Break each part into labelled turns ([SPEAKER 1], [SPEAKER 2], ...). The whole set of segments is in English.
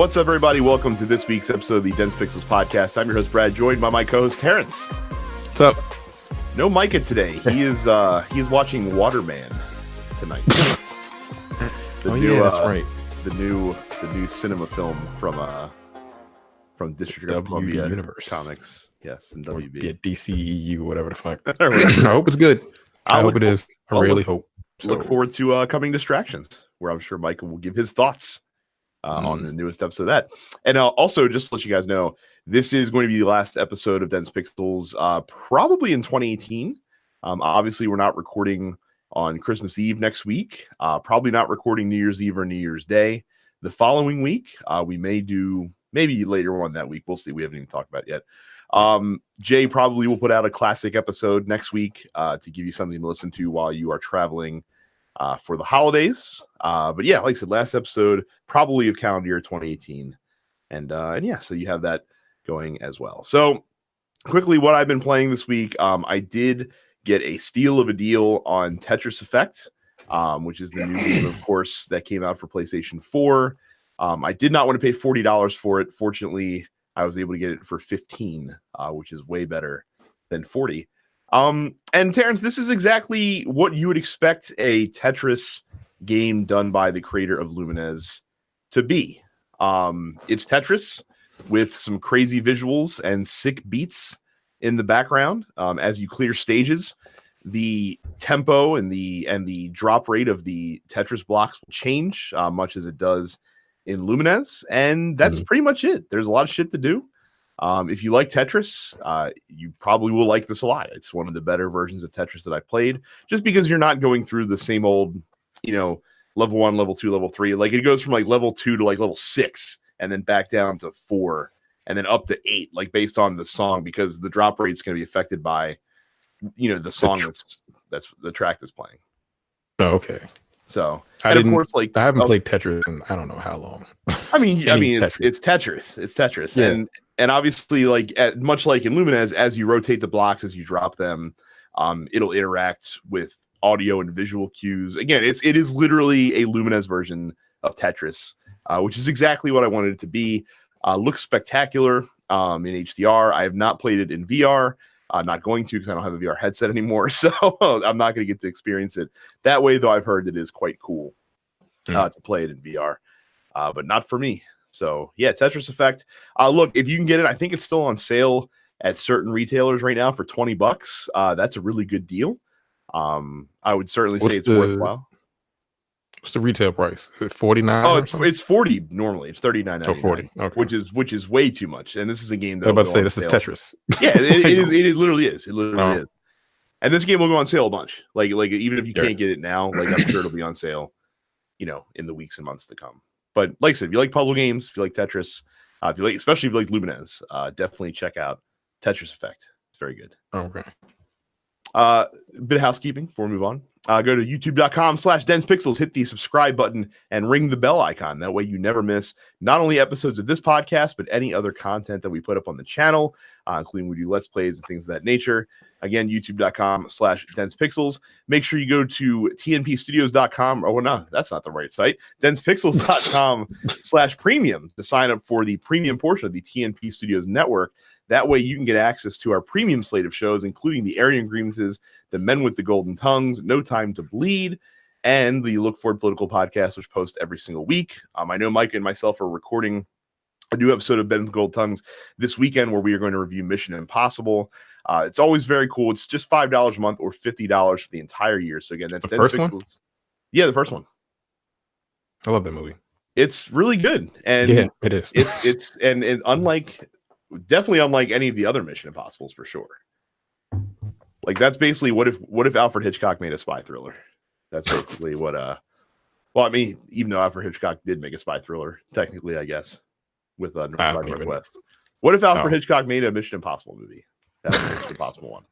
[SPEAKER 1] What's up, everybody? Welcome to this week's episode of the Dense Pixels podcast. I'm your host, Brad, joined by my co-host, Terrence.
[SPEAKER 2] What's up?
[SPEAKER 1] No Micah today. He is watching Waterman tonight.
[SPEAKER 2] That's right.
[SPEAKER 1] The new cinema film from District of Columbia
[SPEAKER 2] Universe
[SPEAKER 1] Comics. Yes, and WB.
[SPEAKER 2] Yeah, DCEU, whatever the fuck. I hope it's good. I hope it is. I really hope.
[SPEAKER 1] Look forward to coming distractions, where I'm sure Micah will give his thoughts on the newest episode of that. And also, just to let you guys know, this is going to be the last episode of Dense Pixels, probably in 2018. Obviously, we're not recording on Christmas Eve next week. Probably not recording New Year's Eve or New Year's Day. The following week, we may do, maybe later on that week. We'll see. We haven't even talked about it yet. Jay probably will put out a classic episode next week to give you something to listen to while you are traveling for the holidays. But yeah, like I said, last episode probably of calendar year 2018. And yeah, so you have that going as well. So quickly, what I've been playing this week, I did get a steal of a deal on Tetris Effect, which is the new game, of course, that came out for PlayStation 4. I did not want to pay $40 for it. Fortunately, I was able to get it for $15, which is way better than $40. And Terrence, this is exactly what you would expect a Tetris game done by the creator of Lumines to be. It's Tetris with some crazy visuals and sick beats in the background. As you clear stages, the tempo and the drop rate of the Tetris blocks will change, much as it does in Lumines, and that's pretty much it. There's a lot of shit to do. If you like Tetris, you probably will like this a lot. It's one of the better versions of Tetris that I played, just because you're not going through the same old, level 1, level 2, level 3. Like, it goes from like level 2 to like level 6, and then back down to 4, and then up to 8, like based on the song, because the drop rate is going to be affected by, the song that's the track that's playing.
[SPEAKER 2] Oh, okay.
[SPEAKER 1] So
[SPEAKER 2] I haven't played Tetris in I don't know how long.
[SPEAKER 1] I mean, it's Tetris. It's Tetris, yeah. And obviously, much like in Lumines, as you rotate the blocks, as you drop them, it'll interact with audio and visual cues. Again, it is literally a Lumines version of Tetris, which is exactly what I wanted it to be. Looks spectacular in HDR. I have not played it in VR. Not going to, because I don't have a VR headset anymore, so I'm not going to get to experience it that way, though I've heard it is quite cool to play it in VR, but not for me. So yeah, Tetris Effect. Look, if you can get it, I think it's still on sale at certain retailers right now for $20. That's a really good deal. I would certainly say it's worthwhile.
[SPEAKER 2] What's the retail price? Is it $49?
[SPEAKER 1] Oh, it's $40 normally. It's $39.99.
[SPEAKER 2] Oh, $40. Okay.
[SPEAKER 1] Which is way too much. And this is a game that
[SPEAKER 2] I was about to say this is Tetris.
[SPEAKER 1] Yeah, it literally is. It literally is. And this game will go on sale a bunch. Like even if you can't get it now, I'm sure it'll be on sale, in the weeks and months to come. But like I said, if you like puzzle games, if you like Tetris, especially if you like Lumines, definitely check out Tetris Effect. It's very good.
[SPEAKER 2] Okay.
[SPEAKER 1] Bit of housekeeping before we move on. Go to youtube.com/densepixels, hit the subscribe button, and ring the bell icon. That way you never miss not only episodes of this podcast, but any other content that we put up on the channel, including we do Let's Plays and things of that nature. Again, youtube.com/densepixels. Make sure you go to tnpstudios.com. Oh, no, that's not the right site. densepixels.com/premium to sign up for the premium portion of the TNP Studios network. That way you can get access to our premium slate of shows, including the Aryan Grievances, the Men with the Golden Tongues, No Time to Bleed, and the Look Forward Political podcast, which posts every single week. I know Mike and myself are recording a new episode of Men with the Golden Tongues this weekend, where we are going to review Mission Impossible. It's always very cool. It's just $5 a month or $50 for the entire year. So again, that's
[SPEAKER 2] the first one?
[SPEAKER 1] Yeah, the first one.
[SPEAKER 2] I love that movie.
[SPEAKER 1] It's really good. And
[SPEAKER 2] yeah, it is.
[SPEAKER 1] It's definitely unlike any of the other Mission Impossibles, for sure. Like, that's basically what if Alfred Hitchcock made a spy thriller? That's basically what well, I mean, even though Alfred Hitchcock did make a spy thriller, technically, I guess, with Northwest. What if Alfred Hitchcock made a Mission Impossible movie? That's a Mission Impossible one.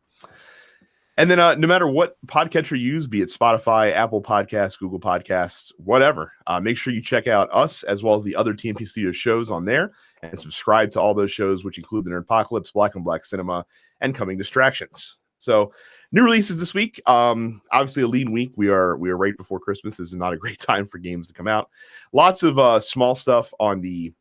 [SPEAKER 1] And then no matter what podcatcher you use, be it Spotify, Apple Podcasts, Google Podcasts, whatever, make sure you check out us as well as the other TNP Studios shows on there, and subscribe to all those shows, which include the Nerdpocalypse, Black and Black Cinema, and Coming Distractions. So new releases this week. Obviously a lean week. We are right before Christmas. This is not a great time for games to come out. Lots of small stuff on the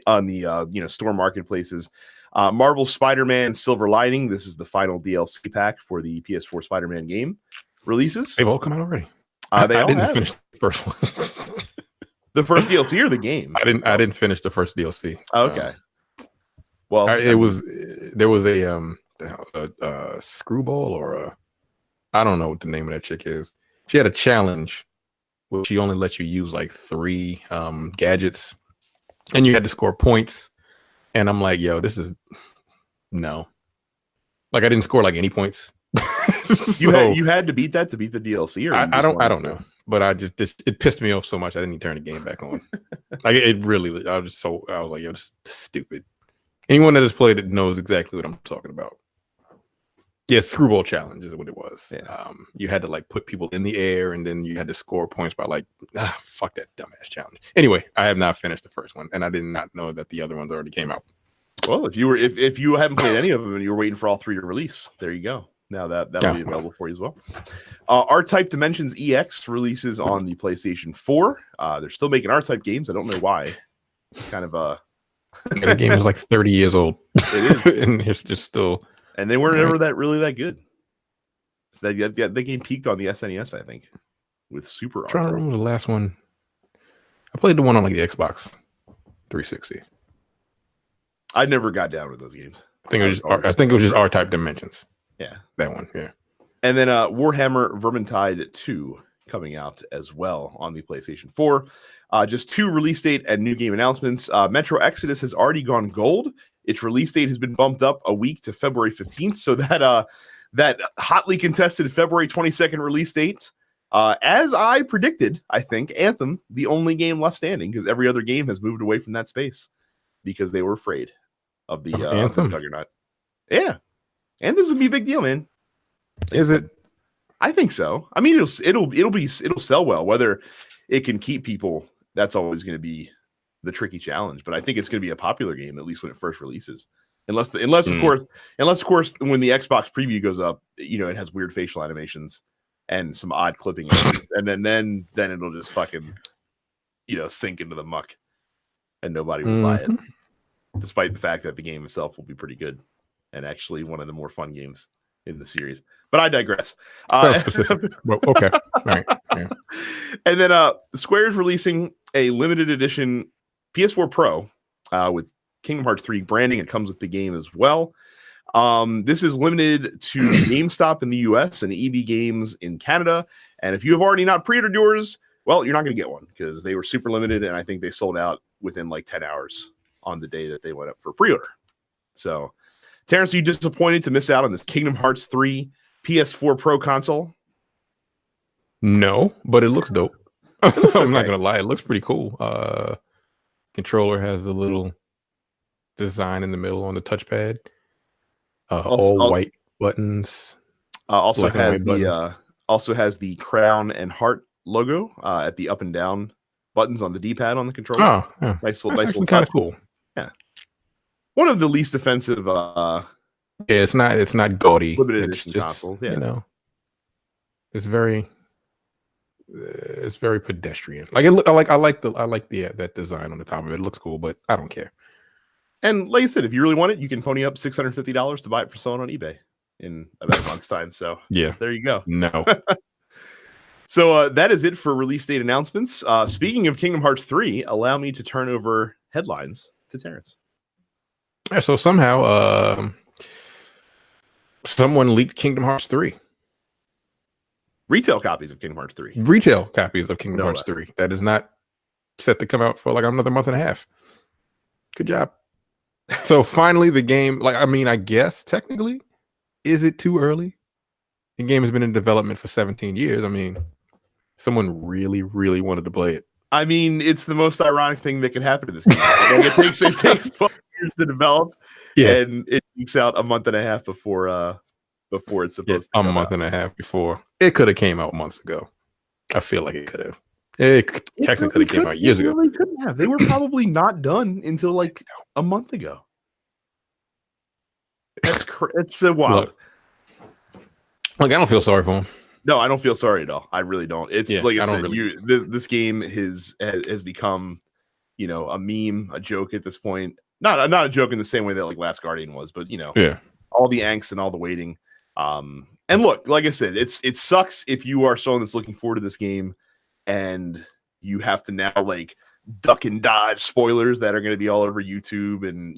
[SPEAKER 1] on the store marketplaces. Marvel Spider-Man Silver Lining. This is the final DLC pack for the PS4 Spider-Man game releases.
[SPEAKER 2] They've all come out already.
[SPEAKER 1] I
[SPEAKER 2] didn't finish the first one.
[SPEAKER 1] The first DLC or the game?
[SPEAKER 2] I didn't finish the first DLC.
[SPEAKER 1] Okay. Well,
[SPEAKER 2] there was a screwball or I don't know what the name of that chick is. She had a challenge where she only let you use like 3 gadgets, and you had to score points. And I'm like, yo, this is no. Like I didn't score like any points.
[SPEAKER 1] You had to beat that to beat the DLC, or
[SPEAKER 2] I don't know. But it pissed me off so much I didn't even turn the game back on. Like it really, I was like, yo, this is stupid. Anyone that has played it knows exactly what I'm talking about. Yeah, screwball challenge is what it was.
[SPEAKER 1] Yeah.
[SPEAKER 2] You had to like put people in the air, and then you had to score points by like, fuck that dumbass challenge. Anyway, I have not finished the first one, and I did not know that the other ones already came out.
[SPEAKER 1] Well, if you haven't played any of them and you were waiting for all 3 to release, there you go. Now that'll be available for you as well. R-Type Dimensions EX releases on the PlayStation 4. They're still making R-Type games. I don't know why. Kind of
[SPEAKER 2] the game is like 30 years old.
[SPEAKER 1] It is,
[SPEAKER 2] and it's just still.
[SPEAKER 1] And they weren't ever that good. So that game peaked on the SNES, I think, with Super.
[SPEAKER 2] I'm trying to remember the last one. I played the one on like the Xbox 360.
[SPEAKER 1] I never got down with those games.
[SPEAKER 2] I think it was just R-Type Dimensions.
[SPEAKER 1] Yeah,
[SPEAKER 2] that one. Yeah,
[SPEAKER 1] and then Warhammer Vermintide 2 coming out as well on the PlayStation 4. Just 2 release date and new game announcements. Metro Exodus has already gone gold. Its release date has been bumped up a week to February 15th. So that hotly contested February 22nd release date, as I predicted, I think Anthem, the only game left standing, because every other game has moved away from that space because they were afraid of the
[SPEAKER 2] Anthem
[SPEAKER 1] juggernaut. Yeah, Anthem's gonna be a big deal, man.
[SPEAKER 2] Is it?
[SPEAKER 1] I think so. I mean, it'll sell well. Whether it can keep people, that's always going to be the tricky challenge. But I think it's going to be a popular game, at least when it first releases. Unless of course, when the Xbox preview goes up, it has weird facial animations and some odd clipping, and then it'll just fucking, sink into the muck, and nobody will buy it, despite the fact that the game itself will be pretty good and actually one of the more fun games in the series. But I digress.
[SPEAKER 2] Specific. Well, okay. All right. Yeah.
[SPEAKER 1] And then Square is releasing a limited edition PS4 Pro with Kingdom Hearts 3 branding. It comes with the game as well. This is limited to GameStop in the US and EB Games in Canada. And if you have already not pre-ordered yours, well, you're not going to get one because they were super limited, and I think they sold out within like 10 hours on the day that they went up for pre-order. So, Terrence, are you disappointed to miss out on this Kingdom Hearts 3 PS4 Pro console?
[SPEAKER 2] No, but it looks dope. I'm not gonna lie, it looks pretty cool. Controller has the little design in the middle on the touchpad. All white buttons.
[SPEAKER 1] Also has the crown and heart logo at the up and down buttons on the D-pad on the controller.
[SPEAKER 2] Oh, yeah.
[SPEAKER 1] Nice little
[SPEAKER 2] kind of cool.
[SPEAKER 1] Yeah. One of the least offensive.
[SPEAKER 2] It's not gaudy.
[SPEAKER 1] Limited edition consoles. Yeah.
[SPEAKER 2] It's very pedestrian. Like I like that design on the top of it. It looks cool, but I don't care.
[SPEAKER 1] And like I said, if you really want it, you can pony up $650 to buy it for selling on eBay in about a month's time. So
[SPEAKER 2] yeah,
[SPEAKER 1] there you go.
[SPEAKER 2] No.
[SPEAKER 1] So that is it for release date announcements. Speaking of Kingdom Hearts 3, allow me to turn over headlines to Terrence.
[SPEAKER 2] Yeah, so somehow someone leaked Kingdom Hearts 3.
[SPEAKER 1] Retail copies of Kingdom Hearts 3.
[SPEAKER 2] Retail copies of Kingdom Hearts 3. That is not set to come out for like another month and a half. Good job. So finally the game, I guess technically, is it too early? The game has been in development for 17 years. I mean, someone really, really wanted to play it. I
[SPEAKER 1] mean, it's the most ironic thing that could happen to this game. It takes 12 years to develop, and it leaks out a month and a half before it's supposed to come
[SPEAKER 2] out. A month and a half before. It could have came out months ago. I feel like it could have. It technically came out years ago.
[SPEAKER 1] Really couldn't have. They were probably not done until like a month ago. It's so wild.
[SPEAKER 2] Look, I don't feel sorry for him.
[SPEAKER 1] No, I don't feel sorry at all. I really don't. It's like I said, this game has become a meme, a joke at this point. Not a joke in the same way that like Last Guardian was, but all the angst and all the waiting. And look, like I said, it sucks if you are someone that's looking forward to this game and you have to now like duck and dodge spoilers that are going to be all over YouTube, and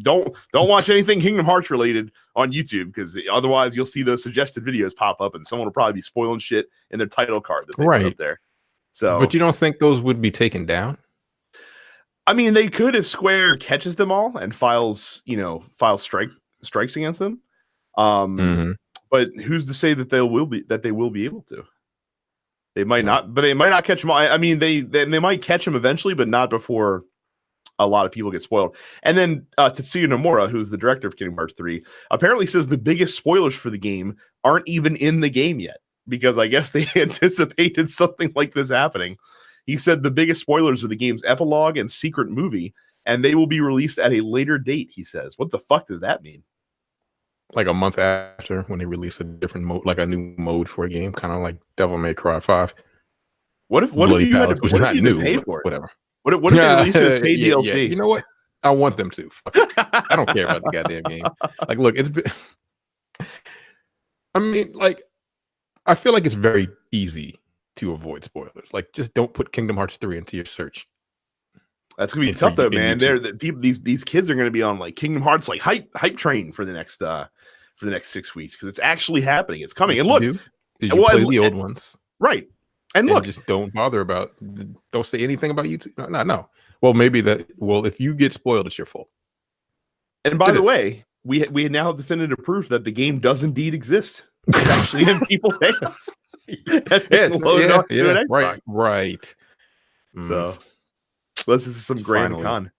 [SPEAKER 1] don't watch anything Kingdom Hearts related on YouTube, because otherwise you'll see those suggested videos pop up and someone will probably be spoiling shit in their title card that they put up there. So, but
[SPEAKER 2] you don't think those would be taken down?
[SPEAKER 1] I mean, they could if Square catches them all and files strikes against them. But who's to say that they will be able to? They might not, but they might not catch them all. I mean, they might catch them eventually, but not before a lot of people get spoiled. And then Tetsuya Nomura, who's the director of Kingdom Hearts 3, apparently says the biggest spoilers for the game aren't even in the game yet, because I guess they anticipated something like this happening. He said the biggest spoilers are the game's epilogue and secret movie, and they will be released at a later date, he says. What the fuck does that mean?
[SPEAKER 2] Like a month after, when they release a different mode, like a new mode for a game, kind of like Devil May Cry 5.
[SPEAKER 1] What if you had to,
[SPEAKER 2] which is not new,
[SPEAKER 1] pay for it?
[SPEAKER 2] Whatever.
[SPEAKER 1] What if they release it as paid DLC?
[SPEAKER 2] Yeah. You know what? I want them to. I don't care about the goddamn game. Like, look, I mean, like, I feel like it's very easy to avoid spoilers. Like, just don't put Kingdom Hearts 3 into your search.
[SPEAKER 1] That's gonna be tough though, man. These kids are gonna be on like Kingdom Hearts like hype train for the next 6 weeks, because it's actually happening. It's coming. And look,
[SPEAKER 2] play the old ones,
[SPEAKER 1] right? And look,
[SPEAKER 2] just don't say anything about YouTube. No. Well, maybe that. Well, if you get spoiled, it's your fault.
[SPEAKER 1] And by the way, we now have definitive proof that the game does indeed exist. It's actually in people's hands.
[SPEAKER 2] Right.
[SPEAKER 1] So this is some grand con.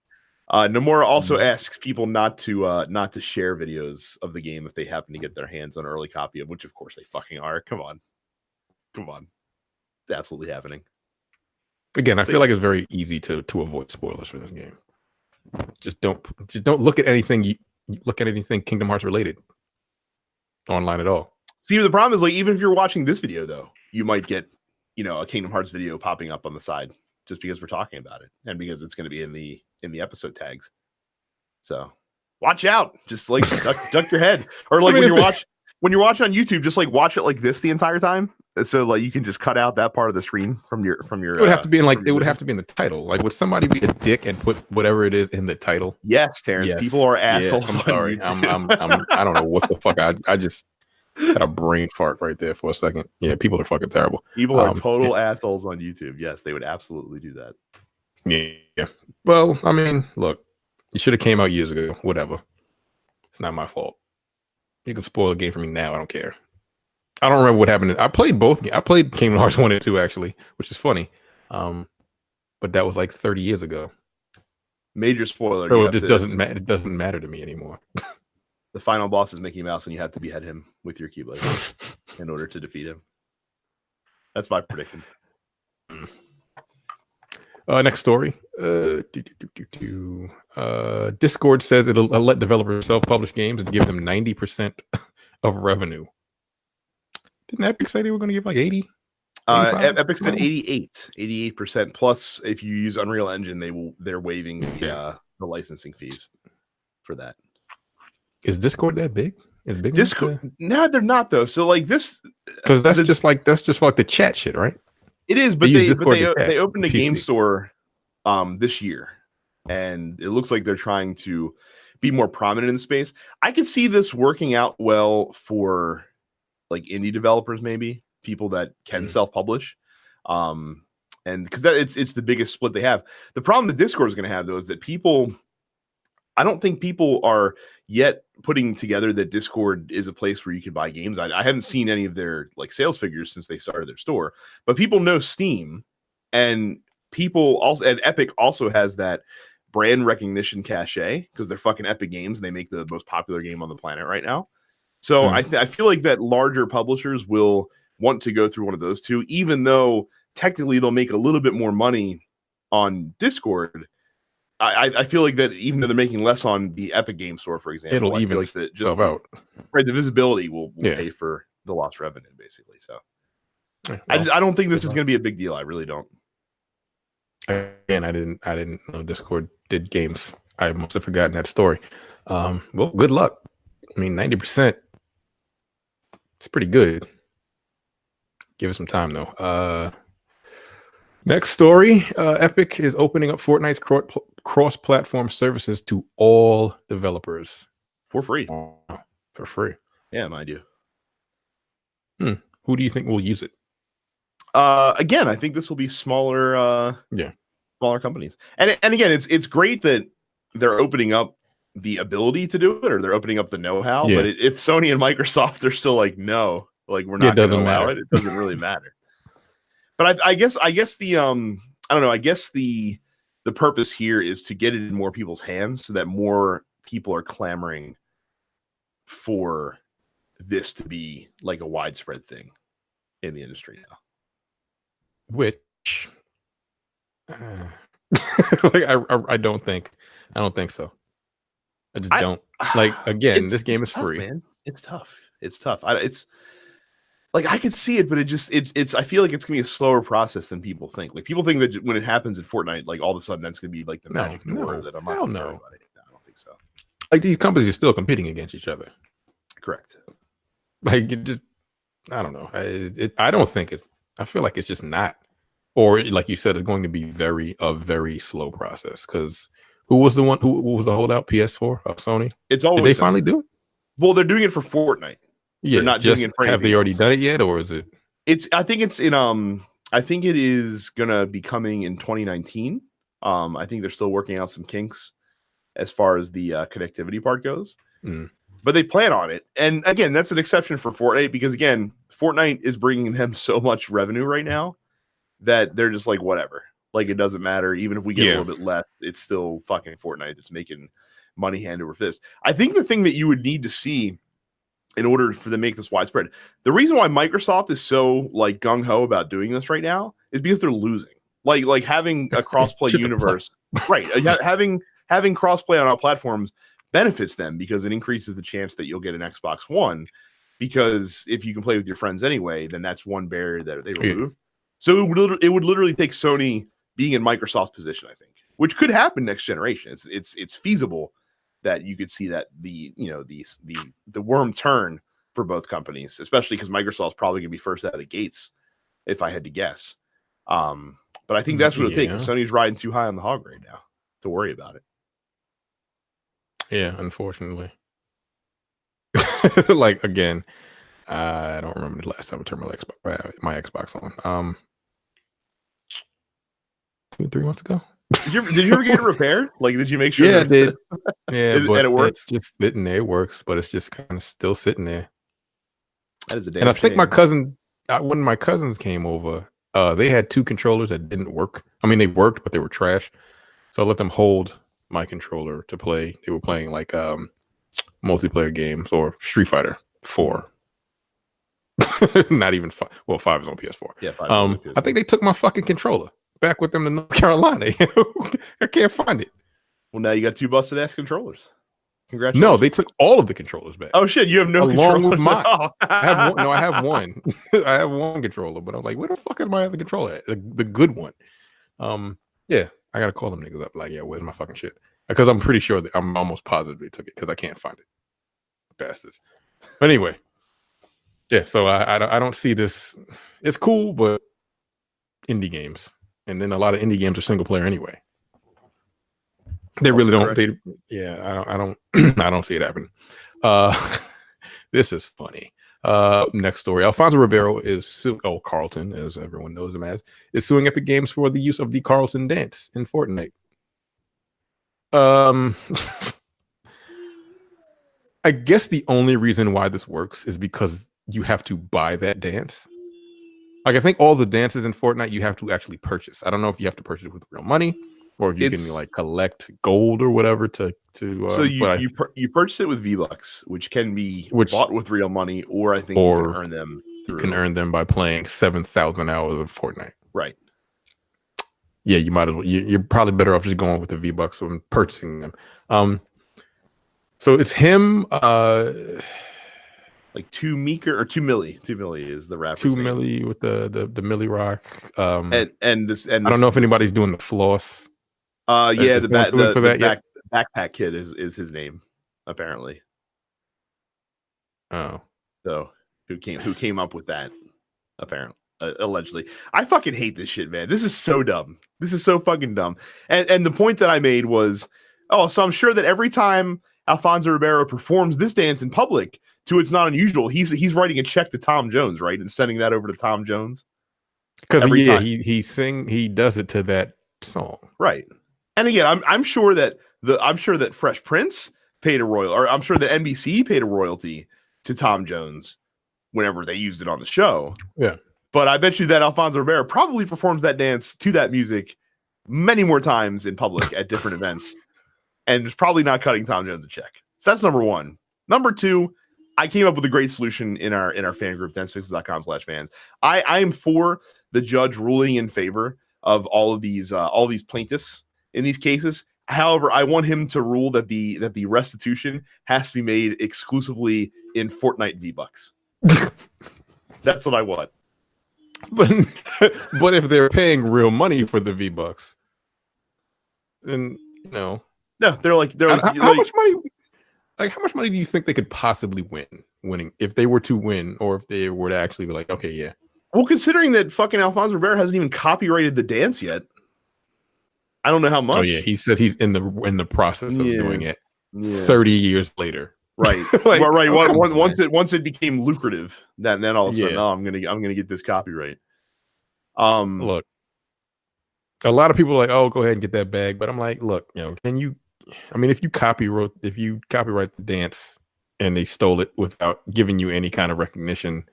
[SPEAKER 1] Nomura also asks people not to share videos of the game if they happen to get their hands on an early copy of, which of course they fucking are. Come on. It's absolutely happening.
[SPEAKER 2] Again, I feel like it's very easy to avoid spoilers for this game. Just don't look at anything. Look at anything Kingdom Hearts related online at all.
[SPEAKER 1] See, the problem is, like, even if you're watching this video, though, you might get, a Kingdom Hearts video popping up on the side just because we're talking about it and because it's going to be in the episode tags. So watch out. Just like duck your head, or like when you're watching on YouTube, just like watch it like this the entire time. So like you can just cut out that part of the screen from your.
[SPEAKER 2] It would have to be in the title. Like, would somebody be a dick and put whatever it is in the title?
[SPEAKER 1] Yes, Terrence. Yes. People are assholes.
[SPEAKER 2] I'm sorry. I don't know what the fuck. I just had a brain fart right there for a second. Yeah, people are fucking terrible.
[SPEAKER 1] People are total assholes on YouTube. Yes, they would absolutely do that.
[SPEAKER 2] Yeah. Well, I mean, look, it should have came out years ago. Whatever. It's not my fault. You can spoil a game for me now. I don't care. I don't remember what happened. I played both. I played Kingdom Hearts 1 and 2 actually, which is funny. But that was like 30 years ago.
[SPEAKER 1] Major spoiler.
[SPEAKER 2] So it just doesn't matter. It doesn't matter to me anymore.
[SPEAKER 1] The final boss is Mickey Mouse, and you have to behead him with your Keyblade in order to defeat him. That's my prediction.
[SPEAKER 2] Next story. Discord says it'll let developers self-publish games and give them 90% of revenue. Didn't Epic say they were going to give like 80?
[SPEAKER 1] Epic said 88% plus if you use Unreal Engine, they're waiving the licensing fees for that.
[SPEAKER 2] Is Discord that big? Is big
[SPEAKER 1] Discord? No, they're not though. So like this,
[SPEAKER 2] because that's just like the chat shit, right?
[SPEAKER 1] It is, but they opened a game store this year, and it looks like they're trying to be more prominent in the space. I could see this working out well for like indie developers, maybe people that can self-publish, and because it's the biggest split they have. The problem that Discord is going to have though is that I don't think people are yet putting together that Discord is a place where you can buy games. I haven't seen any of their like sales figures since they started their store, but people know Steam, and people also, and Epic also has that brand recognition cachet because they're fucking Epic Games and they make the most popular game on the planet right now. So I feel like that larger publishers will want to go through one of those two, even though technically they'll make a little bit more money on Discord. I feel like that even though they're making less on the Epic Game Store, for example,
[SPEAKER 2] it'll even like that just out.
[SPEAKER 1] Right, the visibility will pay for the lost revenue, basically. So I don't think this is going to be a big deal. I really don't.
[SPEAKER 2] Again, I didn't know Discord did games. I must have forgotten that story. Well, good luck. I mean, 90%. It's pretty good. Give it some time though. Next story. Epic is opening up Fortnite's cross-platform services to all developers
[SPEAKER 1] for free.
[SPEAKER 2] For free.
[SPEAKER 1] Yeah, mind you.
[SPEAKER 2] Who do you think will use it?
[SPEAKER 1] Again, I think this will be smaller. Smaller companies. And again, it's great that they're opening up the ability to do it, or they're opening up the know-how. Yeah. But if Sony and Microsoft are still like, no, like we're not going to allow it, it doesn't really matter. But I guess the I don't know. I guess the purpose here is to get it in more people's hands so that more people are clamoring for this to be like a widespread thing in the industry now.
[SPEAKER 2] Which, like I don't think so. I just don't. Like, again, this game is
[SPEAKER 1] tough,
[SPEAKER 2] free.
[SPEAKER 1] Man. It's tough. It's like I could see it, but it's. I feel like it's gonna be a slower process than people think. Like people think that when it happens in Fortnite, like all of a sudden that's gonna be like the magic door that I'm not. No, I don't think so.
[SPEAKER 2] Like these companies are still competing against each other.
[SPEAKER 1] Correct.
[SPEAKER 2] Like it just, I don't know. I don't think it's. I feel like it's just not. Or like you said, it's going to be a very slow process. Because who was the one? Who was the holdout? PS4 of Sony.
[SPEAKER 1] It's always.
[SPEAKER 2] Did they finally do it?
[SPEAKER 1] Well, they're doing it for Fortnite.
[SPEAKER 2] Yeah, they're not doing it for. Have they already done it yet, or is it?
[SPEAKER 1] I think it's in. I think it is gonna be coming in 2019. I think they're still working out some kinks as far as the connectivity part goes. But they plan on it. And again, that's an exception for Fortnite because again, Fortnite is bringing them so much revenue right now that they're just like, whatever. Like, it doesn't matter. Even if we get a little bit less, it's still fucking Fortnite that's making money hand over fist. I think the thing that you would need to see in order for them to make this widespread, the reason why Microsoft is so like gung-ho about doing this right now is because they're losing. Like having a crossplay universe, right? Having crossplay on all platforms benefits them because it increases the chance that you'll get an Xbox One. Because if you can play with your friends anyway, then that's one barrier that they remove. So it would literally take Sony being in Microsoft's position, I think, which could happen next generation. It's feasible that you could see that the worm turn for both companies, especially because Microsoft's probably going to be first out of the gates, if I had to guess. But I think that's what it'll take. Sony's riding too high on the hog right now to worry about it.
[SPEAKER 2] Yeah, unfortunately. Like again, I don't remember the last time I turned my Xbox on. 2-3 months ago.
[SPEAKER 1] Did you ever get it repaired? Like, did you make sure?
[SPEAKER 2] Yeah, I did. Yeah,
[SPEAKER 1] and it works.
[SPEAKER 2] It's just sitting there. It works, but it's just kind of still sitting there.
[SPEAKER 1] That is a damn
[SPEAKER 2] And I
[SPEAKER 1] shame.
[SPEAKER 2] think my cousin, when my cousins came over, they had 2 controllers that didn't work. I mean, they worked, but they were trash. So I let them hold my controller to play. They were playing like multiplayer games or Street Fighter 4. Not even 5. Well, 5 is on PS4.
[SPEAKER 1] Yeah, 5 is on PS4.
[SPEAKER 2] I think they took my fucking controller back with them to North Carolina. I can't find it.
[SPEAKER 1] Well, now you got 2 busted ass controllers. Congratulations.
[SPEAKER 2] No, they took all of the controllers back.
[SPEAKER 1] Oh shit, you have no
[SPEAKER 2] along with mine.
[SPEAKER 1] I
[SPEAKER 2] have one. No, I have one. I have one controller, but I'm like, where the fuck is my other controller at? The good one. Yeah, I gotta call them niggas up. Like, yeah, where's my fucking shit? Because I'm pretty sure that I'm almost positive they took it because I can't find it. Bastards. But anyway, yeah. So I don't see this. It's cool, but indie games, and then a lot of indie games are single player anyway. They really don't. I don't. I don't see it happening. This is funny. Next story. Alfonso Ribeiro is Carlton, as everyone knows him as, is suing Epic Games for the use of the Carlton Dance in Fortnite. I guess the only reason why this works is because you have to buy that dance. Like, I think all the dances in Fortnite you have to actually purchase. I don't know if you have to purchase it with real money or if you can like collect gold or whatever to.
[SPEAKER 1] So you purchase it with V-Bucks, which can be bought with real money, or I think you can earn them.
[SPEAKER 2] You can earn them by playing 7,000 hours of Fortnite.
[SPEAKER 1] Right.
[SPEAKER 2] Yeah, you might as well. You're probably better off just going with the V-Bucks and purchasing them. So it's him.
[SPEAKER 1] Like 2 Meeker or 2 Milli. 2 Milli is the rapper's
[SPEAKER 2] 2
[SPEAKER 1] name.
[SPEAKER 2] Milli with the Milli Rock.
[SPEAKER 1] And this
[SPEAKER 2] I don't know if anybody's doing the floss.
[SPEAKER 1] Yeah,
[SPEAKER 2] the
[SPEAKER 1] backpack kid is his name, apparently.
[SPEAKER 2] Oh.
[SPEAKER 1] So who came up with that, apparently. Allegedly. I fucking hate this shit, man. This is so dumb. This is so fucking dumb. And the point that I made was, so I'm sure that every time Alfonso Ribeiro performs this dance in public to It's Not Unusual, he's writing a check to Tom Jones, right? And sending that over to Tom Jones.
[SPEAKER 2] Because he does it to that song.
[SPEAKER 1] Right. And again, I'm sure that Fresh Prince paid a royalty, or I'm sure that NBC paid a royalty to Tom Jones whenever they used it on the show.
[SPEAKER 2] Yeah.
[SPEAKER 1] But I bet you that Alfonso Ribeiro probably performs that dance to that music many more times in public at different events, and is probably not cutting Tom Jones a check. So that's number one. Number two, I came up with a great solution in our fan group, dancefixes.com/fans. I am for the judge ruling in favor of all these plaintiffs in these cases. However, I want him to rule that the restitution has to be made exclusively in Fortnite V-Bucks. That's what I want.
[SPEAKER 2] But if they're paying real money for the V-Bucks, then no,
[SPEAKER 1] they're like
[SPEAKER 2] how much money? Like, how much money do you think they could possibly winning if they were to win, or if they were to actually be like, okay, yeah.
[SPEAKER 1] Well, considering that fucking Alfonso Ribeiro hasn't even copyrighted the dance yet, I don't know how much.
[SPEAKER 2] Oh yeah, he said he's in the process of doing it. 30 years later,
[SPEAKER 1] right?
[SPEAKER 2] Like,
[SPEAKER 1] well, right. Once it became lucrative, then all of a sudden, I'm gonna get this copyright.
[SPEAKER 2] Look, a lot of people are like, oh, go ahead and get that bag, but I'm like, look, can you? I mean, if you copyright the dance and they stole it without giving you any kind of recognition,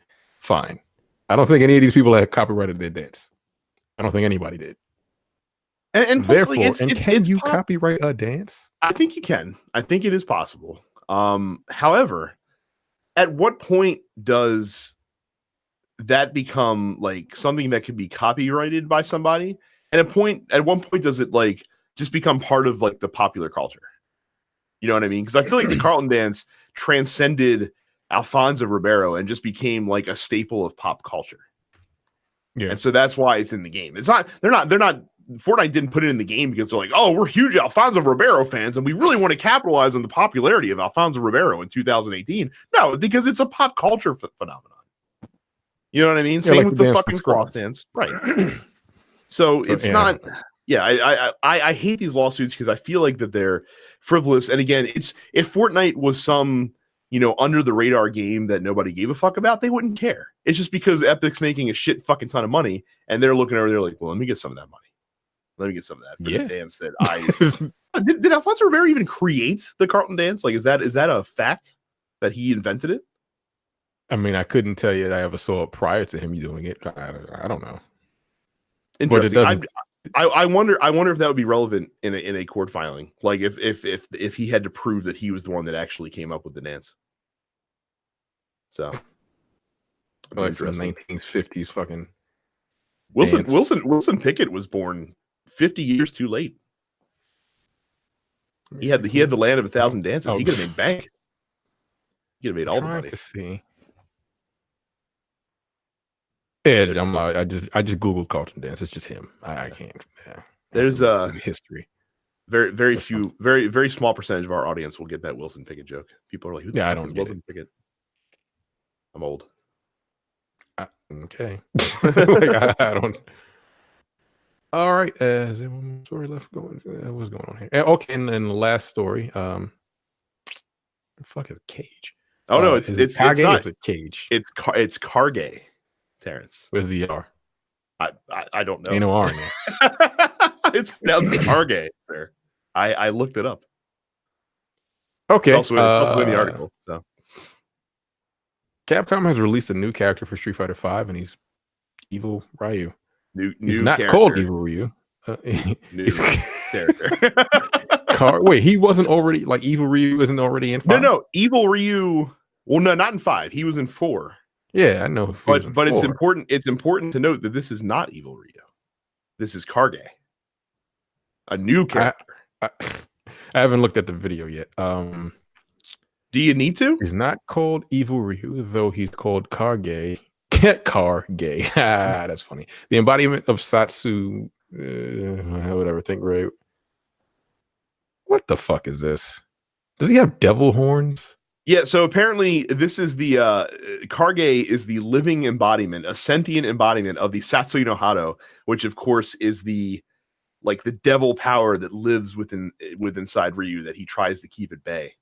[SPEAKER 2] fine. I don't think any of these people have copyrighted their dance. I don't think anybody did.
[SPEAKER 1] And
[SPEAKER 2] therefore, can you copyright a dance?
[SPEAKER 1] I think you can. I think it is possible. However, at what point does that become like something that could be copyrighted by somebody? And at one point does it like just become part of like the popular culture? You know what I mean? Because I feel like the Carlton Dance transcended Alfonso Ribeiro and just became like a staple of pop culture. Yeah. And so that's why it's in the game. It's not, they're not, Fortnite didn't put it in the game because they're like, oh, we're huge Alfonso Ribeiro fans and we really want to capitalize on the popularity of Alfonso Ribeiro in 2018. No, because it's a pop culture phenomenon. You know what I mean? Same like with the fucking cross dance. Right. So it's not, I hate these lawsuits because I feel like that they're frivolous. And again, if Fortnite was some, under the radar game that nobody gave a fuck about, they wouldn't care. It's just because Epic's making a shit fucking ton of money and they're looking over there like, well, let me get some of that money. Let me get some of that for the dance that I did Alfonso Ribeiro even create the Carlton Dance? Like, is that a fact that he invented it?
[SPEAKER 2] I mean, I couldn't tell you that I ever saw it prior to him doing it. I don't know.
[SPEAKER 1] Interesting. I wonder if that would be relevant in a court filing. Like if he had to prove that he was the one that actually came up with the dance. So
[SPEAKER 2] like from the 1950s fucking
[SPEAKER 1] Wilson Pickett was born 50 years too late. He had the land of 1,000 dances. He could have made bank. He could have made all the money.
[SPEAKER 2] To see. Yeah, I just googled Carlton Dance. It's just him. I can't. Yeah.
[SPEAKER 1] There's a
[SPEAKER 2] history.
[SPEAKER 1] Very few, very small percentage of our audience will get that Wilson Pickett joke. People are like, "Who the fuck is Wilson Pickett?" I'm old.
[SPEAKER 2] Okay. I don't. All right. Is there one more story left going? What's going on here? Okay, and then the last story. Fuck is Kage?
[SPEAKER 1] Oh no, it's
[SPEAKER 2] Kage,
[SPEAKER 1] not
[SPEAKER 2] Kage.
[SPEAKER 1] It's Kage. Terrence.
[SPEAKER 2] Where's the R?
[SPEAKER 1] I don't know.
[SPEAKER 2] Ain't no R in
[SPEAKER 1] there. It's pronounced Kage. There. I looked it up.
[SPEAKER 2] Okay.
[SPEAKER 1] It's also in the article. So
[SPEAKER 2] Capcom has released a new character for Street Fighter V, and he's Evil Ryu.
[SPEAKER 1] He's
[SPEAKER 2] not
[SPEAKER 1] character.
[SPEAKER 2] Called Evil Ryu.
[SPEAKER 1] New character.
[SPEAKER 2] Wait, he wasn't already like Evil Ryu isn't already in 5?
[SPEAKER 1] No, Evil Ryu. Well, no, not in 5. He was in 4.
[SPEAKER 2] Yeah, I know.
[SPEAKER 1] But it's important. It's important to note that this is not Evil Ryu. This is Kage, a new character.
[SPEAKER 2] I haven't looked at the video yet.
[SPEAKER 1] Do Do you need to?
[SPEAKER 2] He's not called Evil Ryu, though he's called Kage. Kage. That's funny. The embodiment of Satsu. Whatever. Think right. What the fuck is this? Does he have devil horns?
[SPEAKER 1] Yeah, so apparently this is the Kage is the living embodiment, a sentient embodiment of the Satsui no Hado, which of course is the devil power that lives inside Ryu that he tries to keep at bay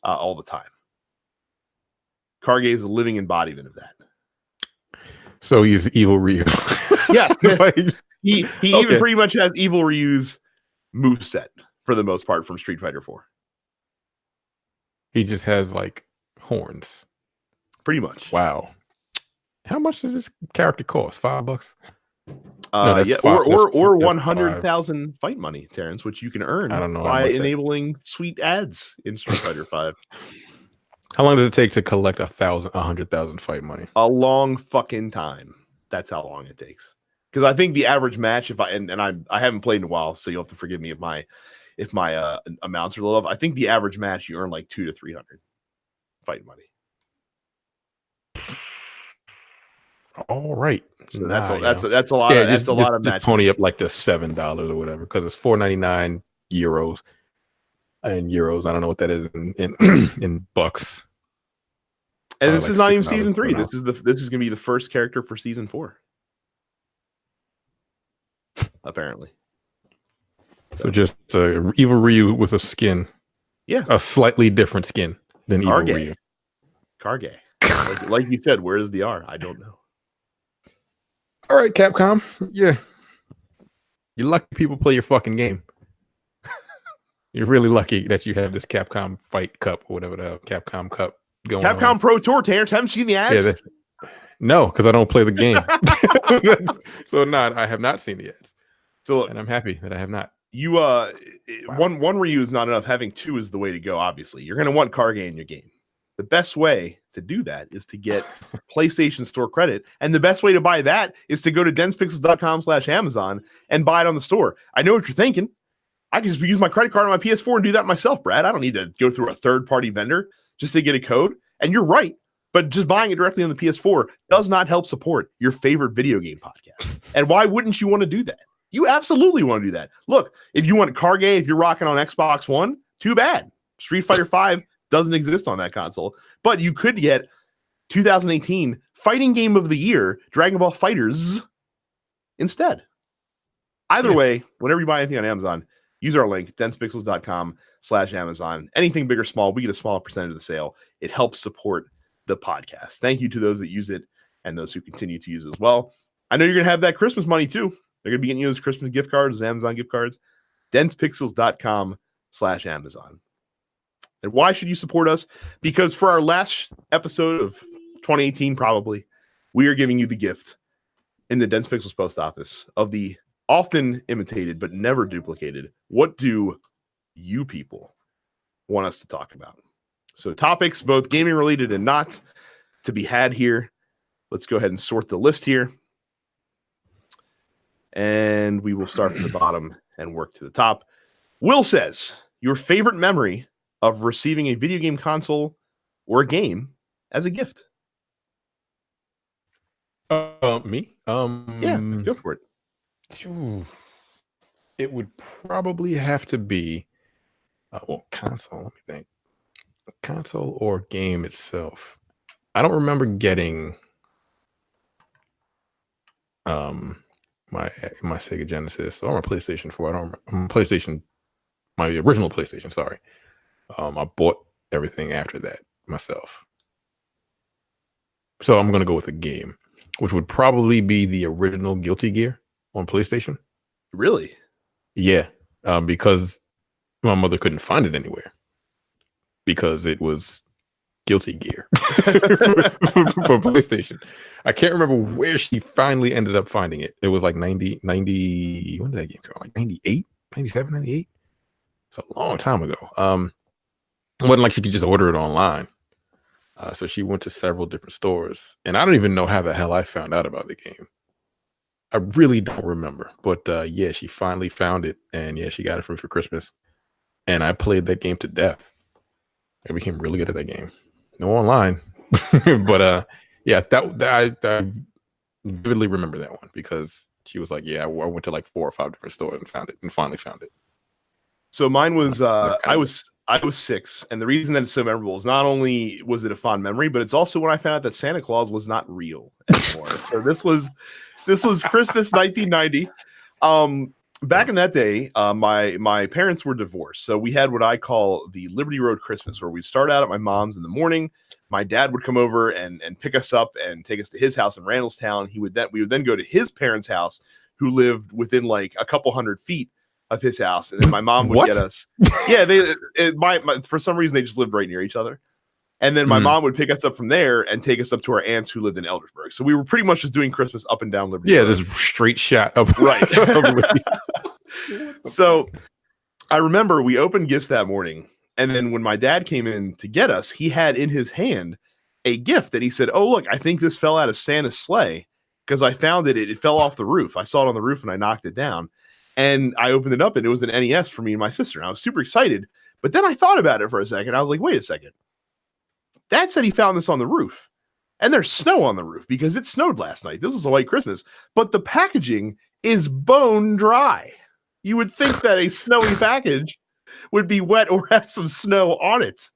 [SPEAKER 1] all the time. Kage is a living embodiment of that.
[SPEAKER 2] So he's Evil Ryu.
[SPEAKER 1] Yeah, he even pretty much has Evil Ryu's moveset for the most part from Street Fighter 4.
[SPEAKER 2] He just has like horns.
[SPEAKER 1] Pretty much.
[SPEAKER 2] Wow. How much does this character cost? $5?
[SPEAKER 1] Or 100,000 fight money, Terrence, which you can earn by enabling sweet ads in Street Fighter 5.
[SPEAKER 2] How long does it take to collect 100,000 fight money?
[SPEAKER 1] A long fucking time. That's how long it takes. Because I think the average match, I haven't played in a while, so you'll have to forgive me if my amounts are low. I think the average match you earn like 200 to 300 fight money.
[SPEAKER 2] All right,
[SPEAKER 1] so that's a lot.
[SPEAKER 2] Yeah,
[SPEAKER 1] that's a lot of matches.
[SPEAKER 2] Pony up like to $7 or whatever because it's 4.99 euros. And euros, I don't know what that is in bucks.
[SPEAKER 1] And this is not even season 3. This is gonna be the first character for season 4. Apparently.
[SPEAKER 2] So just Evil Ryu with a skin.
[SPEAKER 1] Yeah.
[SPEAKER 2] A slightly different skin than Evil Ryu.
[SPEAKER 1] Kage. Like you said, where is the R? I don't know.
[SPEAKER 2] All right, Capcom. Yeah. You're lucky people play your fucking game. You're really lucky that you have this Capcom Fight Cup or whatever the hell, Capcom Cup going on.
[SPEAKER 1] Capcom Pro Tour, Terrence. Haven't seen the ads?
[SPEAKER 2] Yeah, no, because I don't play the game. So I have not seen the ads. And I'm happy that I have not.
[SPEAKER 1] You one Ryu is not enough. Having 2 is the way to go, obviously. You're gonna want Kage in your game. The best way to do that is to get PlayStation Store credit. And the best way to buy that is to go to densepixels.com/Amazon and buy it on the store. I know what you're thinking. I can just use my credit card on my PS4 and do that myself, Brad. I don't need to go through a third-party vendor just to get a code. And you're right. But just buying it directly on the PS4 does not help support your favorite video game podcast. And why wouldn't you want to do that? You absolutely want to do that. Look, if you want Kage, if you're rocking on Xbox One, too bad. Street Fighter 5 doesn't exist on that console. But you could get 2018 Fighting Game of the Year, Dragon Ball FighterZ, instead. Either way, whenever you buy anything on Amazon, use our link, densepixels.com/Amazon. Anything big or small, we get a small percentage of the sale. It helps support the podcast. Thank you to those that use it and those who continue to use it as well. I know you're going to have that Christmas money too. They're going to be getting you those Christmas gift cards, Amazon gift cards. densepixels.com/Amazon. And why should you support us? Because for our last episode of 2018, probably, we are giving you the gift in the Dense Pixels post office of the often imitated but never duplicated, what do you people want us to talk about? So topics, both gaming related and not, to be had here. Let's go ahead and sort the list here. And we will start from the bottom and work to the top. Will says, your favorite memory of receiving a video game console or a game as a gift?
[SPEAKER 2] Me?
[SPEAKER 1] Yeah, go for it.
[SPEAKER 2] It would probably have to be console. Let me think. A console or game itself. I don't remember getting my Sega Genesis or my PlayStation 4. I don't remember. My original PlayStation, sorry. I bought everything after that myself. So I'm going to go with a game, which would probably be the original Guilty Gear on PlayStation.
[SPEAKER 1] Really?
[SPEAKER 2] Yeah. Because my mother couldn't find it anywhere because it was Guilty Gear for PlayStation. I can't remember where she finally ended up finding it. It was like 90, when did that game come out? Like 98, 97, 98? It's a long time ago. It wasn't like she could just order it online. So she went to several different stores. And I don't even know how the hell I found out about the game. I really don't remember. But yeah, she finally found it. And yeah, she got it for me for Christmas. And I played that game to death. I became really good at that game. No online, but yeah, I vividly remember that one because she was like, "Yeah, I went to like 4 or 5 different stores and found it, and finally found it."
[SPEAKER 1] So mine was I was 6, and the reason that it's so memorable is not only was it a fond memory, but it's also when I found out that Santa Claus was not real anymore. So this was Christmas 1990. Back in that day, my parents were divorced, so we had what I call the Liberty Road Christmas, where we'd start out at my mom's in the morning. My dad would come over and pick us up and take us to his house in Randallstown. We would then go to his parents' house, who lived within like a couple hundred feet of his house, and then my mom would get us. Yeah, for some reason they just lived right near each other, and then my mom would pick us up from there and take us up to our aunts who lived in Eldersburg. So we were pretty much just doing Christmas up and down Liberty.
[SPEAKER 2] Yeah, this straight shot up
[SPEAKER 1] right. So I remember we opened gifts that morning, and then when my dad came in to get us, he had in his hand a gift that he said, "Oh, look, I think this fell out of Santa's sleigh because I found it. It fell off the roof. I saw it on the roof and I knocked it down." And I opened it up, and it was an NES for me and my sister. And I was super excited. But then I thought about it for a second. I was like, wait a second. Dad said he found this on the roof. And there's snow on the roof because it snowed last night. This was a white Christmas. But the packaging is bone dry. You would think that a snowy package would be wet or have some snow on it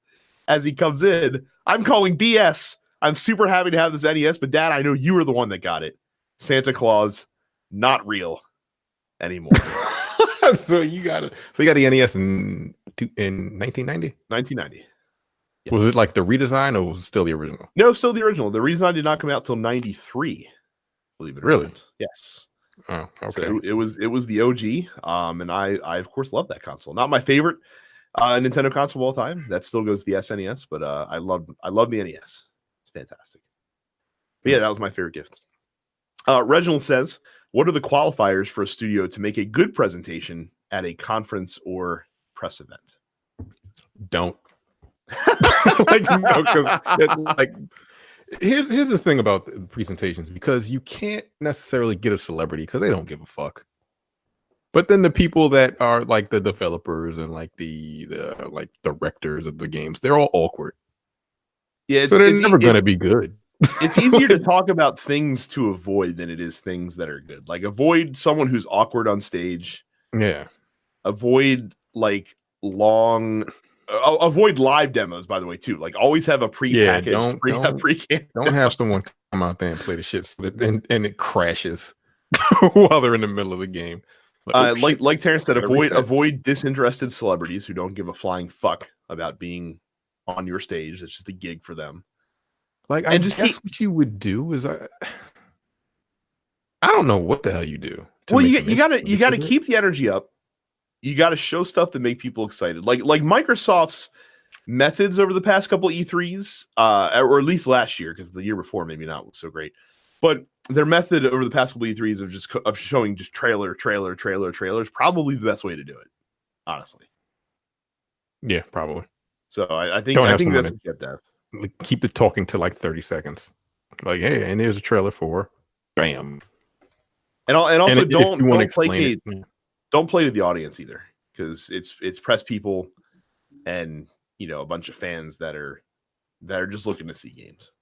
[SPEAKER 1] as he comes in. I'm calling BS. I'm super happy to have this NES. But Dad, I know you were the one that got it. Santa Claus, not real anymore.
[SPEAKER 2] So you got the NES in 1990?
[SPEAKER 1] 1990.
[SPEAKER 2] Yes. Was it like the redesign or was it still the original?
[SPEAKER 1] No, still the original. The redesign did not come out till 93. Believe it or not. Yes.
[SPEAKER 2] Oh, okay.
[SPEAKER 1] So it was the OG. And I of course love that console. Not my favorite Nintendo console of all time. That still goes to the SNES, but I love the NES. It's fantastic. But yeah, that was my favorite gift. Reginald says, what are the qualifiers for a studio to make a good presentation at a conference or press event?
[SPEAKER 2] Don't. Here's the thing about the presentations, because you can't necessarily get a celebrity because they don't give a fuck. But then the people that are like the developers and like the like directors of the games, they're all awkward. Yeah, so they're never going to be good.
[SPEAKER 1] It's easier to talk about things to avoid than it is things that are good. Like avoid someone who's awkward on stage.
[SPEAKER 2] Yeah.
[SPEAKER 1] Avoid like avoid live demos, by the way, too. Like always have a pre-packaged.
[SPEAKER 2] Don't have someone come out there and play the shit and it crashes while they're in the middle of the game.
[SPEAKER 1] Like Terrence said, avoid disinterested celebrities who don't give a flying fuck about being on your stage. It's just a gig for them.
[SPEAKER 2] Like, I just guess what you would do is I don't know what the hell you do.
[SPEAKER 1] Well, you gotta keep the energy up. You got to show stuff that make people excited. Like Microsoft's methods over the past couple E3s, or at least last year, because the year before maybe not was so great. But their method over the past couple E3s of showing just trailer is probably the best way to do it, honestly.
[SPEAKER 2] Yeah, probably.
[SPEAKER 1] So I think that's what you get there.
[SPEAKER 2] Keep it talking to like 30 seconds. Like, hey, and here's a trailer for bam.
[SPEAKER 1] And also don't placate. Don't play to the audience either, because it's press people and a bunch of fans that are just looking to see games.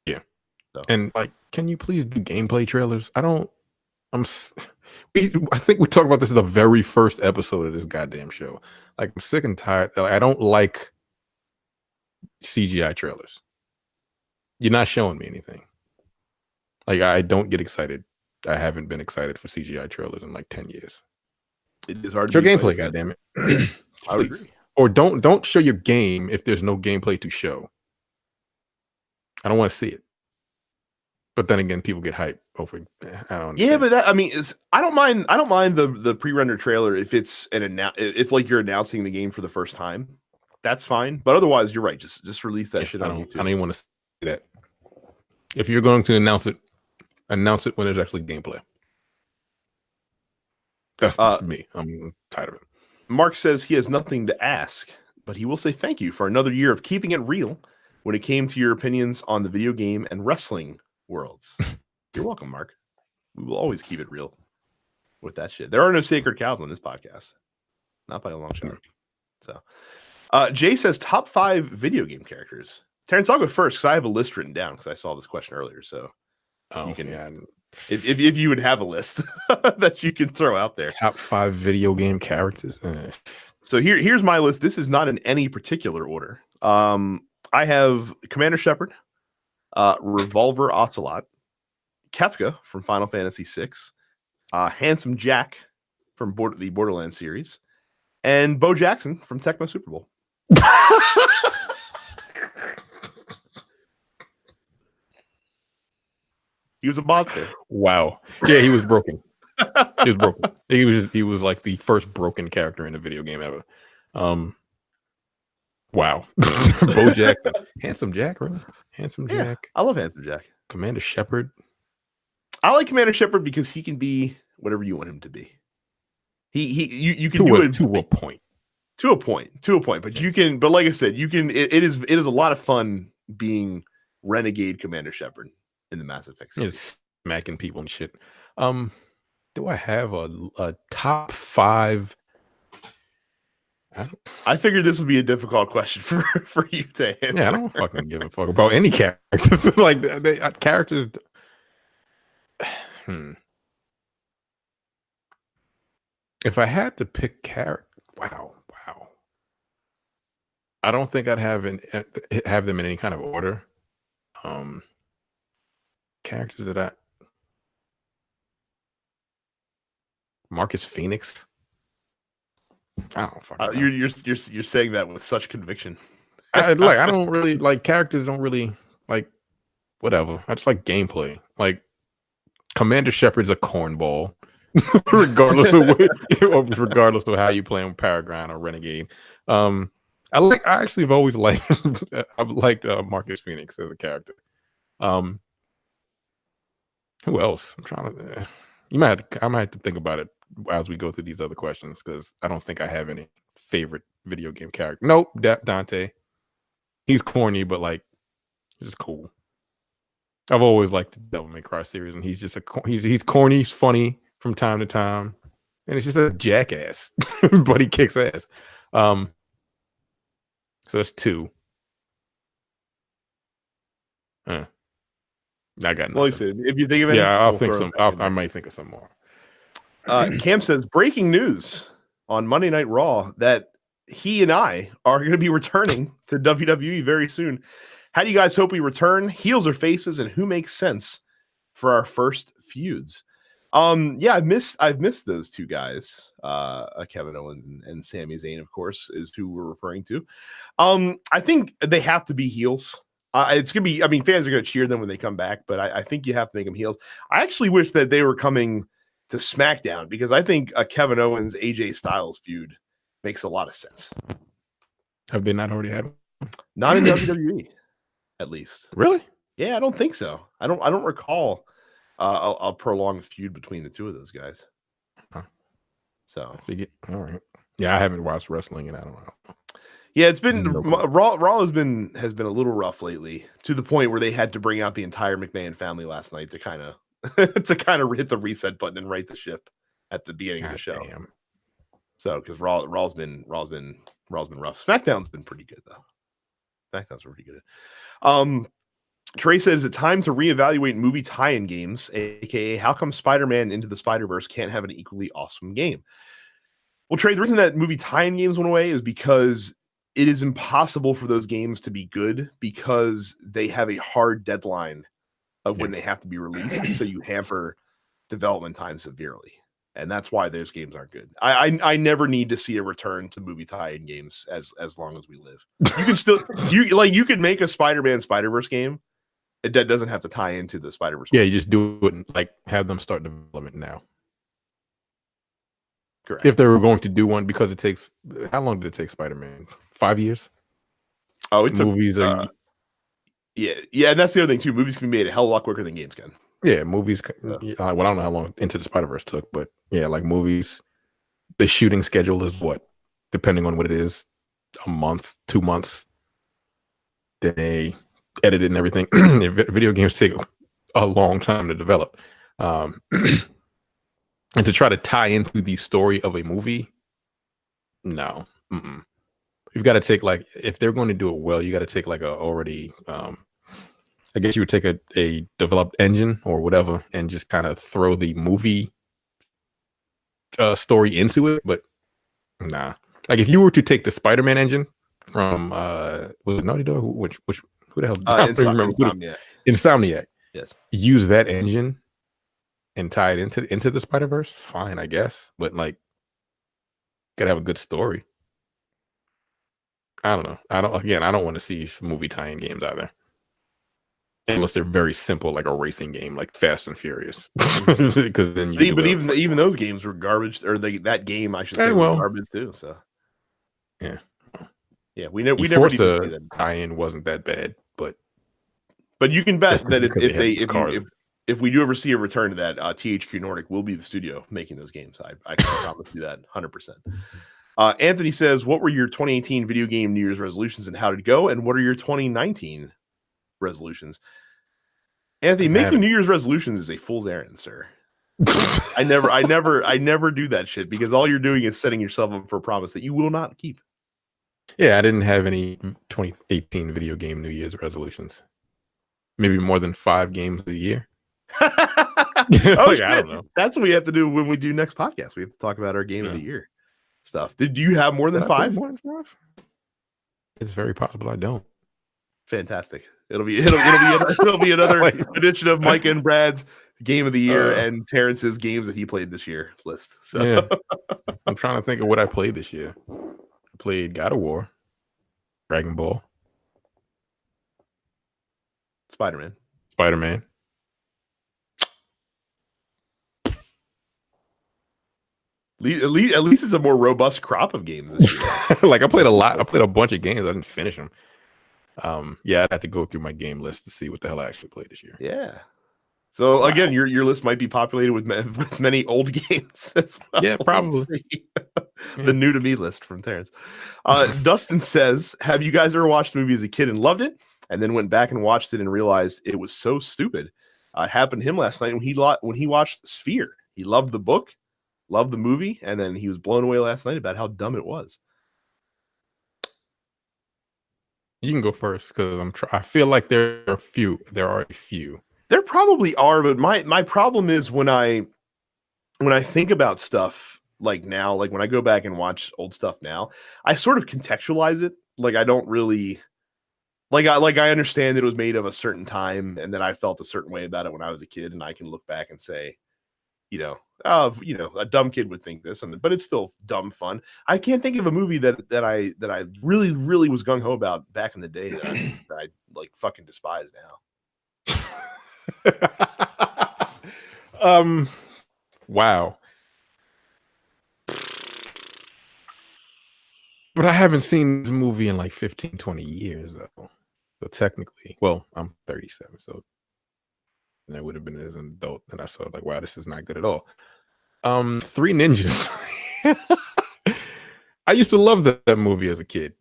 [SPEAKER 2] Yeah. So. And like, can you please do gameplay trailers? I think we talked about this in the very first episode of this goddamn show. Like, I'm sick and tired. I don't like CGI trailers. You're not showing me anything. Like, I don't get excited. I haven't been excited for CGI trailers in like 10 years.
[SPEAKER 1] It is hard
[SPEAKER 2] to show gameplay, goddammit. I would agree. Or don't show your game if there's no gameplay to show. I don't want to see it. But then again, people get hyped over. I don't understand.
[SPEAKER 1] Yeah, but I don't mind the pre-rendered trailer if it's if like you're announcing the game for the first time. That's fine. But otherwise, you're right. Just release that shit on YouTube.
[SPEAKER 2] I don't even want to see that. If you're going to announce it when there's actually gameplay. That's me. I'm tired of it.
[SPEAKER 1] Mark says he has nothing to ask, but he will say thank you for another year of keeping it real when it came to your opinions on the video game and wrestling worlds. You're welcome, Mark. We will always keep it real with that shit. There are no sacred cows on this podcast. Not by a long shot. So Jay says top 5 video game characters. Terrence, I'll go first because I have a list written down because I saw this question earlier. So you can, if you would have a list that you can throw out there.
[SPEAKER 2] Top 5 video game characters.
[SPEAKER 1] So here's my list. This is not in any particular order. I have Commander Shepard, Revolver Ocelot, Kefka from Final Fantasy VI, Handsome Jack from the Borderlands series, and Bo Jackson from Tecmo Super Bowl. He was a monster.
[SPEAKER 2] Wow. Yeah, he was broken. He was broken. He was like the first broken character in a video game ever. Wow. Bo Jackson. Handsome Jack, really? Handsome Jack.
[SPEAKER 1] I love Handsome Jack.
[SPEAKER 2] Commander Shepard.
[SPEAKER 1] I like Commander Shepard because he can be whatever you want him to be. You can do it
[SPEAKER 2] to a point.
[SPEAKER 1] To a point. But you can, but like I said, you can it is a lot of fun being Renegade Commander Shepard in the Mass Effect series.
[SPEAKER 2] It's smacking people and shit. Do I have a top 5?
[SPEAKER 1] I figured this would be a difficult question for you to answer.
[SPEAKER 2] Yeah, I don't fucking give a fuck about any characters. Like characters. If I had to pick character, wow. I don't think I'd have them in any kind of order. Characters that Marcus Phoenix. I don't fucking know.
[SPEAKER 1] You're saying that with such conviction.
[SPEAKER 2] I don't really like characters. Don't really like whatever. I just like gameplay. Like Commander Shepard's a cornball, regardless of how you play on Paragon or Renegade. I actually have always liked I've liked Marcus Phoenix as a character. Who else? I'm trying to. I might have to think about it as we go through these other questions because I don't think I have any favorite video game character. Nope, Dante. He's corny, but like, he's cool. I've always liked the Devil May Cry series, and he's just he's corny, he's funny from time to time, and it's just a jackass, but he kicks ass. So that's 2. I got nothing.
[SPEAKER 1] Well, if you think of it,
[SPEAKER 2] I might think of some more.
[SPEAKER 1] Cam says breaking news on Monday Night Raw that he and I are going to be returning to WWE very soon. How do you guys hope we return? Heels or faces, and who makes sense for our first feuds? Yeah, I've missed those two guys. Kevin Owens and Sami Zayn, of course, is who we're referring to. I think they have to be heels. It's gonna be. I mean, fans are gonna cheer them when they come back, but I think you have to make them heels. I actually wish that they were coming to SmackDown because I think a Kevin Owens AJ Styles feud makes a lot of sense.
[SPEAKER 2] Have they not already had one?
[SPEAKER 1] Not in WWE, at least.
[SPEAKER 2] Really?
[SPEAKER 1] Yeah, I don't think so. I don't recall a prolonged feud between the two of those guys.
[SPEAKER 2] Huh.
[SPEAKER 1] So
[SPEAKER 2] all right. Yeah, I haven't watched wrestling, and I don't know.
[SPEAKER 1] Yeah, it's been Raw has been a little rough lately to the point where they had to bring out the entire McMahon family last night to kind of hit the reset button and right the ship at the beginning of the show.
[SPEAKER 2] Damn.
[SPEAKER 1] So because Raw's been rough. SmackDown's been pretty good though. SmackDown's pretty good. Trey says it's time to reevaluate movie tie-in games, aka how come Spider-Man Into the Spider-Verse can't have an equally awesome game? Well, Trey, the reason that movie tie-in games went away is because it is impossible for those games to be good because they have a hard deadline of when they have to be released. So you hamper development time severely. And that's why those games aren't good. I never need to see a return to movie tie-in games as long as we live. You can still you could make a Spider-Man Spider-Verse game that doesn't have to tie into the Spider-Verse.
[SPEAKER 2] Yeah, you just do it and have them start development now.
[SPEAKER 1] Correct.
[SPEAKER 2] If they were going to do one, because it takes how long did it take Spider-Man? 5 years?
[SPEAKER 1] Oh, it took
[SPEAKER 2] movies are
[SPEAKER 1] yeah, and that's the other thing too. Movies can be made a hell of a lot quicker than games can.
[SPEAKER 2] Yeah, movies. Well, I don't know how long Into the Spider-Verse took, but yeah, like movies, the shooting schedule is what, depending on what it is, a month, 2 months. Then they edit it and everything. Video games take a long time to develop, and to try to tie into the story of a movie, no. you've got to take like if they're going to do it well, you got to take like a already. I guess you would take a developed engine or whatever and just kind of throw the movie story into it. But nah, like if you were to take the Spider-Man engine from was it Naughty Dog? Who the hell? I don't remember. Insomniac.
[SPEAKER 1] Yes.
[SPEAKER 2] Use that engine and tie it into the Spider-Verse. Fine, I guess. But like, gotta have a good story. I don't know. I don't want to see movie tie-in games either. Unless they're very simple, like a racing game, like Fast and Furious. Because then
[SPEAKER 1] even those games were garbage, or that game I should say was garbage too. So
[SPEAKER 2] yeah,
[SPEAKER 1] we never need to see that.
[SPEAKER 2] Tie-in wasn't that bad, but
[SPEAKER 1] you can bet that if we do ever see a return to that, THQ Nordic will be the studio making those games. I can promise you that 100%. Anthony says, "What were your 2018 video game New Year's resolutions, and how did it go? And what are your 2019 resolutions?" Anthony, making New Year's resolutions is a fool's errand, sir. I never do that shit, because all you're doing is setting yourself up for a promise that you will not keep.
[SPEAKER 2] Yeah, I didn't have any 2018 video game New Year's resolutions. Maybe more than 5 games a year.
[SPEAKER 1] I don't know. That's what we have to do when we do next podcast. We have to talk about our game of the year stuff. Did you have more than 5?
[SPEAKER 2] More than 5? It's very possible I don't.
[SPEAKER 1] Fantastic. It'll be another edition of Mike and Brad's game of the year and Terrence's games that he played this year list. So
[SPEAKER 2] yeah. I'm trying to think of what I played this year. I played God of War, Dragon Ball,
[SPEAKER 1] Spider-Man. At least it's a more robust crop of games this year.
[SPEAKER 2] Like I played a bunch of games. I didn't finish them. I'd have to go through my game list to see what the hell I actually played this year.
[SPEAKER 1] Yeah. So again, your list might be populated with many old games as well.
[SPEAKER 2] Yeah, probably.
[SPEAKER 1] The new to me list from Terrence. Dustin says, "Have you guys ever watched the movie as a kid and loved it, and then went back and watched it and realized it was so stupid?" It happened to him last night when he watched Sphere. He loved the book, loved the movie, and then he was blown away last night about how dumb it was.
[SPEAKER 2] You can go first, because I feel like there are a few.
[SPEAKER 1] There probably are, but my problem is when I think about stuff like now, like when I go back and watch old stuff now, I sort of contextualize it. Like I don't really I understand that it was made of a certain time, and then I felt a certain way about it when I was a kid, and I can look back and say, a dumb kid would think this, but it's still dumb fun. I can't think of a movie that I really, really was gung ho about back in the day that I like fucking despise now.
[SPEAKER 2] Wow. But I haven't seen this movie in like 15, 20 years though. So technically, well, I'm 37, so I would have been as an adult, and I saw like, wow, this is not good at all. 3 Ninjas. I used to love that movie as a kid,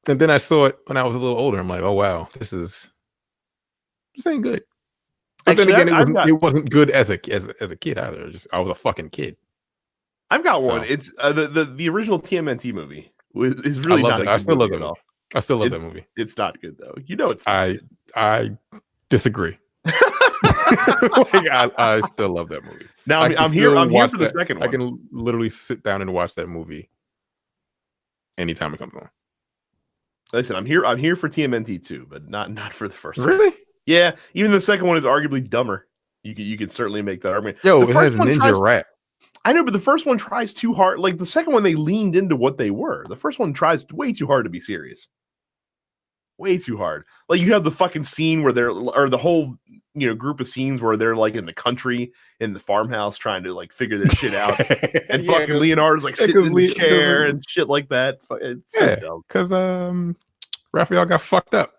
[SPEAKER 2] and then I saw it when I was a little older. I'm like, oh wow, this ain't good. But actually, then again, it wasn't good as a kid either. I was a fucking kid.
[SPEAKER 1] I've got one. It's the original TMNT movie is really not.
[SPEAKER 2] I still love that movie. I still love that movie.
[SPEAKER 1] It's not good though. It's.
[SPEAKER 2] I disagree. I still love that movie.
[SPEAKER 1] Now I'm here for the second one.
[SPEAKER 2] I can literally sit down and watch that movie anytime it comes on.
[SPEAKER 1] Listen, I'm here for TMNT too, but not for the first one.
[SPEAKER 2] Really?
[SPEAKER 1] Yeah, even the second one is arguably dumber. You can certainly make that argument.
[SPEAKER 2] It has ninja rap.
[SPEAKER 1] I know, but the first one tries too hard. Like the second one, they leaned into what they were. The first one tries way too hard to be serious. Way too hard. Like you have the fucking scene where or the whole group of scenes where they're like in the country in the farmhouse trying to like figure this shit out, and fucking Leonardo's like sitting in the chair and shit like that. It's so dumb.
[SPEAKER 2] Because Raphael got fucked up.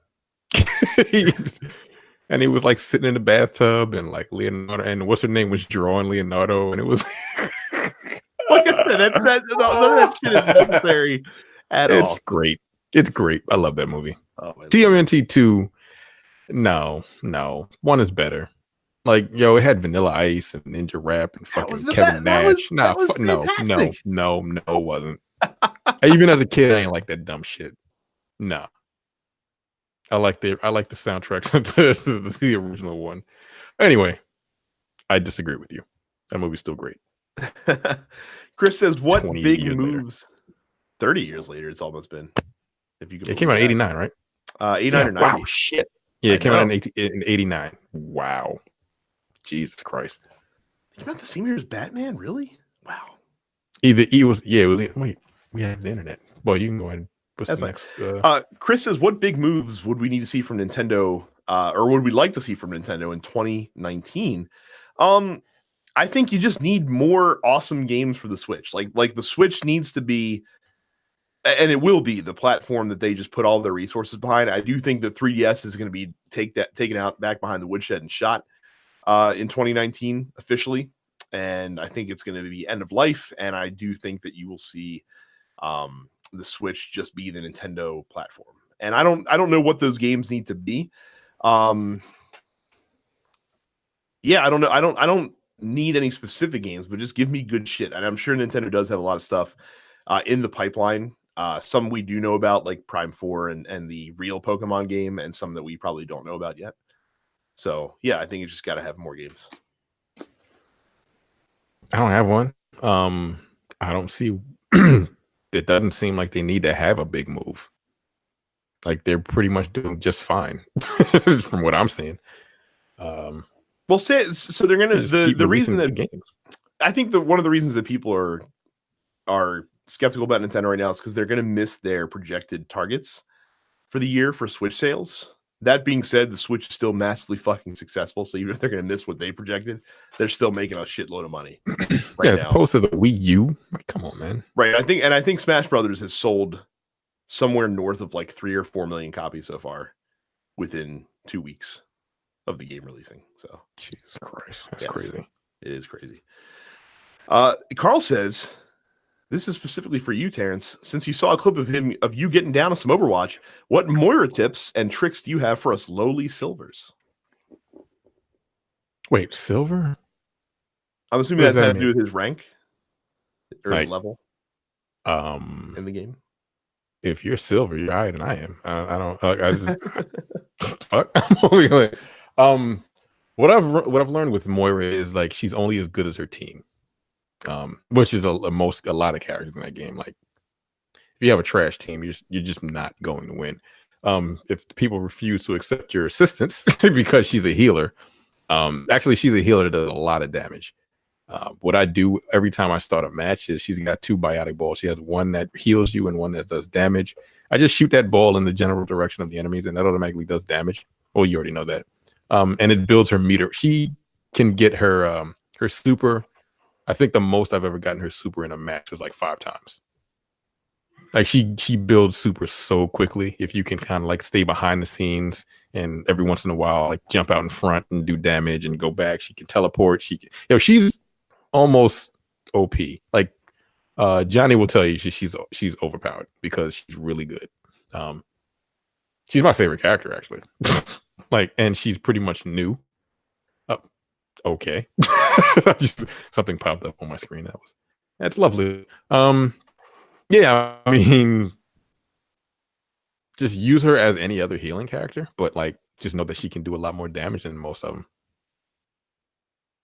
[SPEAKER 2] And he was like sitting in the bathtub, and like Leonardo, and what's her name was drawing Leonardo, and it was
[SPEAKER 1] like I said, none of that shit is necessary at all.
[SPEAKER 2] It's great. It's great. I love that movie. TMNT 2, no, 1 is better. Like, it had Vanilla Ice and Ninja Rap and fucking Kevin Nash. No, it wasn't. Even as a kid, I ain't like that dumb shit. Nah. I like the soundtracks to the original one. Anyway, I disagree with you. That movie's still great.
[SPEAKER 1] Chris says, "What
[SPEAKER 2] 20
[SPEAKER 1] big
[SPEAKER 2] years
[SPEAKER 1] moves?" 30 years later, it's almost been. If you could,
[SPEAKER 2] it came out in 89, right?
[SPEAKER 1] 89 or 90.
[SPEAKER 2] Wow, shit. Yeah, it came out in 89. Wow, Jesus Christ!
[SPEAKER 1] It came out the same year as Batman. Really? Wow.
[SPEAKER 2] Wait, we have the internet. Well, you can go ahead and what's the next?
[SPEAKER 1] Chris says, "What big moves would we need to see from Nintendo, or would we like to see from Nintendo in 2019?" I think you just need more awesome games for the Switch. Like the Switch needs to be, and it will be, the platform that they just put all their resources behind. I do think that 3DS is going to be taken out back behind the woodshed and shot in 2019 officially, and I think it's going to be end of life. And I do think that you will see the Switch just be the Nintendo platform. And I don't know what those games need to be. Yeah, I don't know. I don't need any specific games, but just give me good shit. And I'm sure Nintendo does have a lot of stuff in the pipeline. Some we do know about, like Prime 4 and the real Pokemon game, and some that we probably don't know about yet. So yeah, I think you just got to have more games.
[SPEAKER 2] I don't have one. I don't see. It doesn't seem like they need to have a big move. Like they're pretty much doing just fine from what I'm seeing.
[SPEAKER 1] Well, so they're gonna the reason that
[SPEAKER 2] games.
[SPEAKER 1] I think that one of the reasons that people are skeptical about Nintendo right now is because they're gonna miss their projected targets for the year for Switch sales. That being said, the Switch is still massively fucking successful. So even if they're gonna miss what they projected, they're still making a shitload of money.
[SPEAKER 2] Right, as opposed to the Wii U. Like, come on, man.
[SPEAKER 1] Right. I think Smash Brothers has sold somewhere north of like 3 or 4 million copies so far within 2 weeks of the game releasing. So
[SPEAKER 2] Jesus Christ, that's crazy.
[SPEAKER 1] It is crazy. Carl says, this is specifically for you, Terrence. Since you saw a clip of you getting down on some Overwatch, what Moira tips and tricks do you have for us lowly silvers?
[SPEAKER 2] Wait, silver?
[SPEAKER 1] I'm assuming that has to do with his rank or his level in the game.
[SPEAKER 2] If you're silver, you're higher than I am. I don't. Fuck. What I've learned with Moira is like she's only as good as her team, which is a lot of characters in that game. Like if you have a trash team, you're just not going to win. If people refuse to accept your assistance because she's a healer, actually she's a healer that does a lot of damage. What I do every time I start a match is she's got 2 biotic balls. She has one that heals you and one that does damage. I just shoot that ball in the general direction of the enemies, and that automatically does damage. Well, you already know that. And it builds her meter. She can get her super. I think the most I've ever gotten her super in a match was like 5 times. Like she builds super so quickly if you can kind of like stay behind the scenes and every once in a while like jump out in front and do damage and go back. She can teleport. She's almost OP. Like Johnny will tell you she's overpowered because she's really good. She's my favorite character actually. Like, and she's pretty much new. Okay. Something popped up on my screen. That's lovely. Yeah, I mean, just use her as any other healing character, but like just know that she can do a lot more damage than most of them.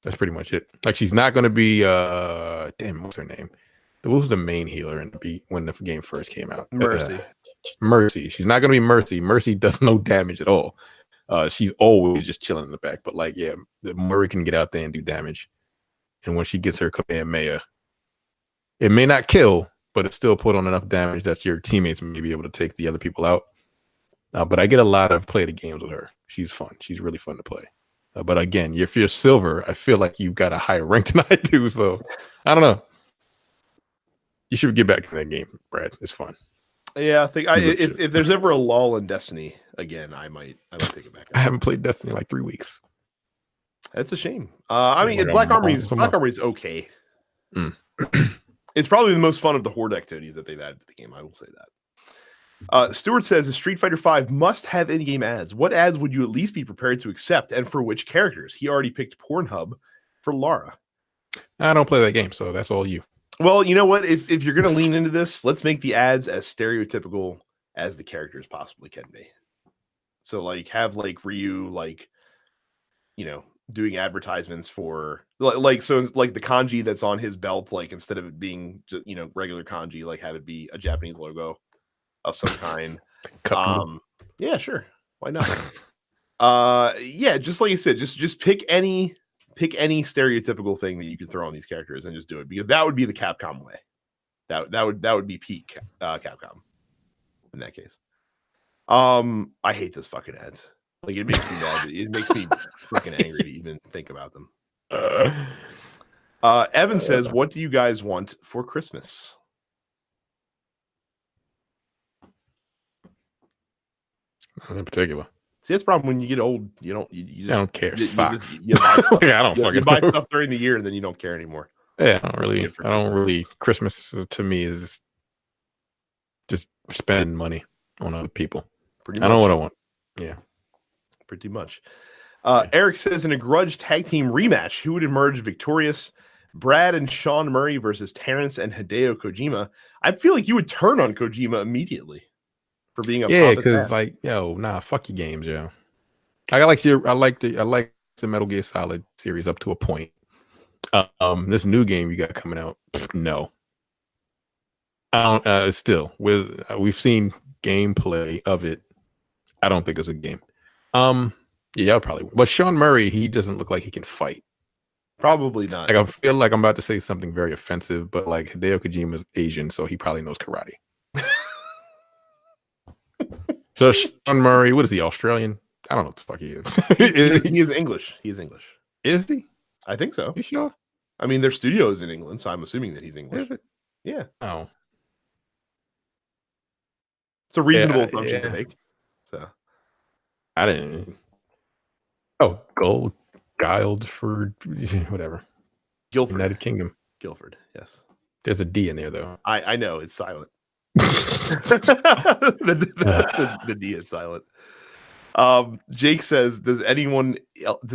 [SPEAKER 2] That's pretty much it. Like she's not going to be what's her name? What was the main healer when the game first came out?
[SPEAKER 1] Mercy.
[SPEAKER 2] Mercy. She's not going to be Mercy. Mercy does no damage at all. She's always just chilling in the back. But like, yeah, the Moira can get out there and do damage. And when she gets her Kamehameha, it may not kill, but it's still put on enough damage that your teammates may be able to take the other people out. But I get a lot of play the games with her. She's fun. She's really fun to play. But again, if you're silver, I feel like you've got a higher rank than I do. So I don't know. You should get back to that game, Brad. It's fun.
[SPEAKER 1] Yeah, I think if there's ever a lull in Destiny again, I might take it back.
[SPEAKER 2] I haven't played Destiny in like 3 weeks.
[SPEAKER 1] That's a shame. I mean, Black Armory's okay. It's probably the most fun of the horde activities that they've added to the game. I will say that. Stuart says, Street Fighter V must have in-game ads. What ads would you at least be prepared to accept, and for which characters? He already picked Pornhub for Lara.
[SPEAKER 2] I don't play that game, so that's all you.
[SPEAKER 1] Well, you know what? If you're gonna lean into this, let's make the ads as stereotypical as the characters possibly can be. So like have like Ryu like, you know, doing advertisements for like so like the kanji that's on his belt, like instead of it being just, you know, regular kanji, like have it be a Japanese logo of some kind. Yeah, sure. Why not? Yeah, just like I said, just pick any stereotypical thing that you can throw on these characters and just do it, because that would be the Capcom way. That would be peak Capcom in that case. I hate those fucking ads. Like, it makes me mad. It makes me freaking angry to even think about them. Evan says, "What do you guys want for Christmas?"
[SPEAKER 2] Not in particular.
[SPEAKER 1] See, that's the problem when you get old. You don't. You just
[SPEAKER 2] I don't care. Socks.
[SPEAKER 1] You buy stuff.
[SPEAKER 2] I don't fucking.
[SPEAKER 1] You buy stuff during the year and then you don't care anymore.
[SPEAKER 2] Yeah, I don't really. Christmas to me is just spending money on other people. I know what I want. Yeah,
[SPEAKER 1] pretty much. Eric says, in a grudge tag team rematch, who would emerge victorious? Brad and Sean Murray versus Terrence and Hideo Kojima. I feel like you would turn on Kojima immediately for being a
[SPEAKER 2] because like, yo, nah, fuck your games, yo. I like the Metal Gear Solid series up to a point. This new game you got coming out, no. I don't. Still, we've seen gameplay of it. I don't think it's a game. Yeah, probably. But Sean Murray, he doesn't look like he can fight.
[SPEAKER 1] Probably not.
[SPEAKER 2] Like, I feel like I'm about to say something very offensive, but like Hideo Kojima is Asian, so he probably knows karate. So Sean Murray, what is he, Australian? I don't know what the fuck he is.
[SPEAKER 1] He is English. He's English.
[SPEAKER 2] Is he?
[SPEAKER 1] I think so.
[SPEAKER 2] You sure?
[SPEAKER 1] I mean, their studio is in England, so I'm assuming that he's English.
[SPEAKER 2] Is it?
[SPEAKER 1] Yeah.
[SPEAKER 2] Oh.
[SPEAKER 1] It's a reasonable assumption to make. So
[SPEAKER 2] I didn't. Oh, Guildford, whatever.
[SPEAKER 1] Guildford,
[SPEAKER 2] United Kingdom.
[SPEAKER 1] Guildford, yes.
[SPEAKER 2] There's a D in there though.
[SPEAKER 1] I know it's silent. the D is silent. Jake says, does anyone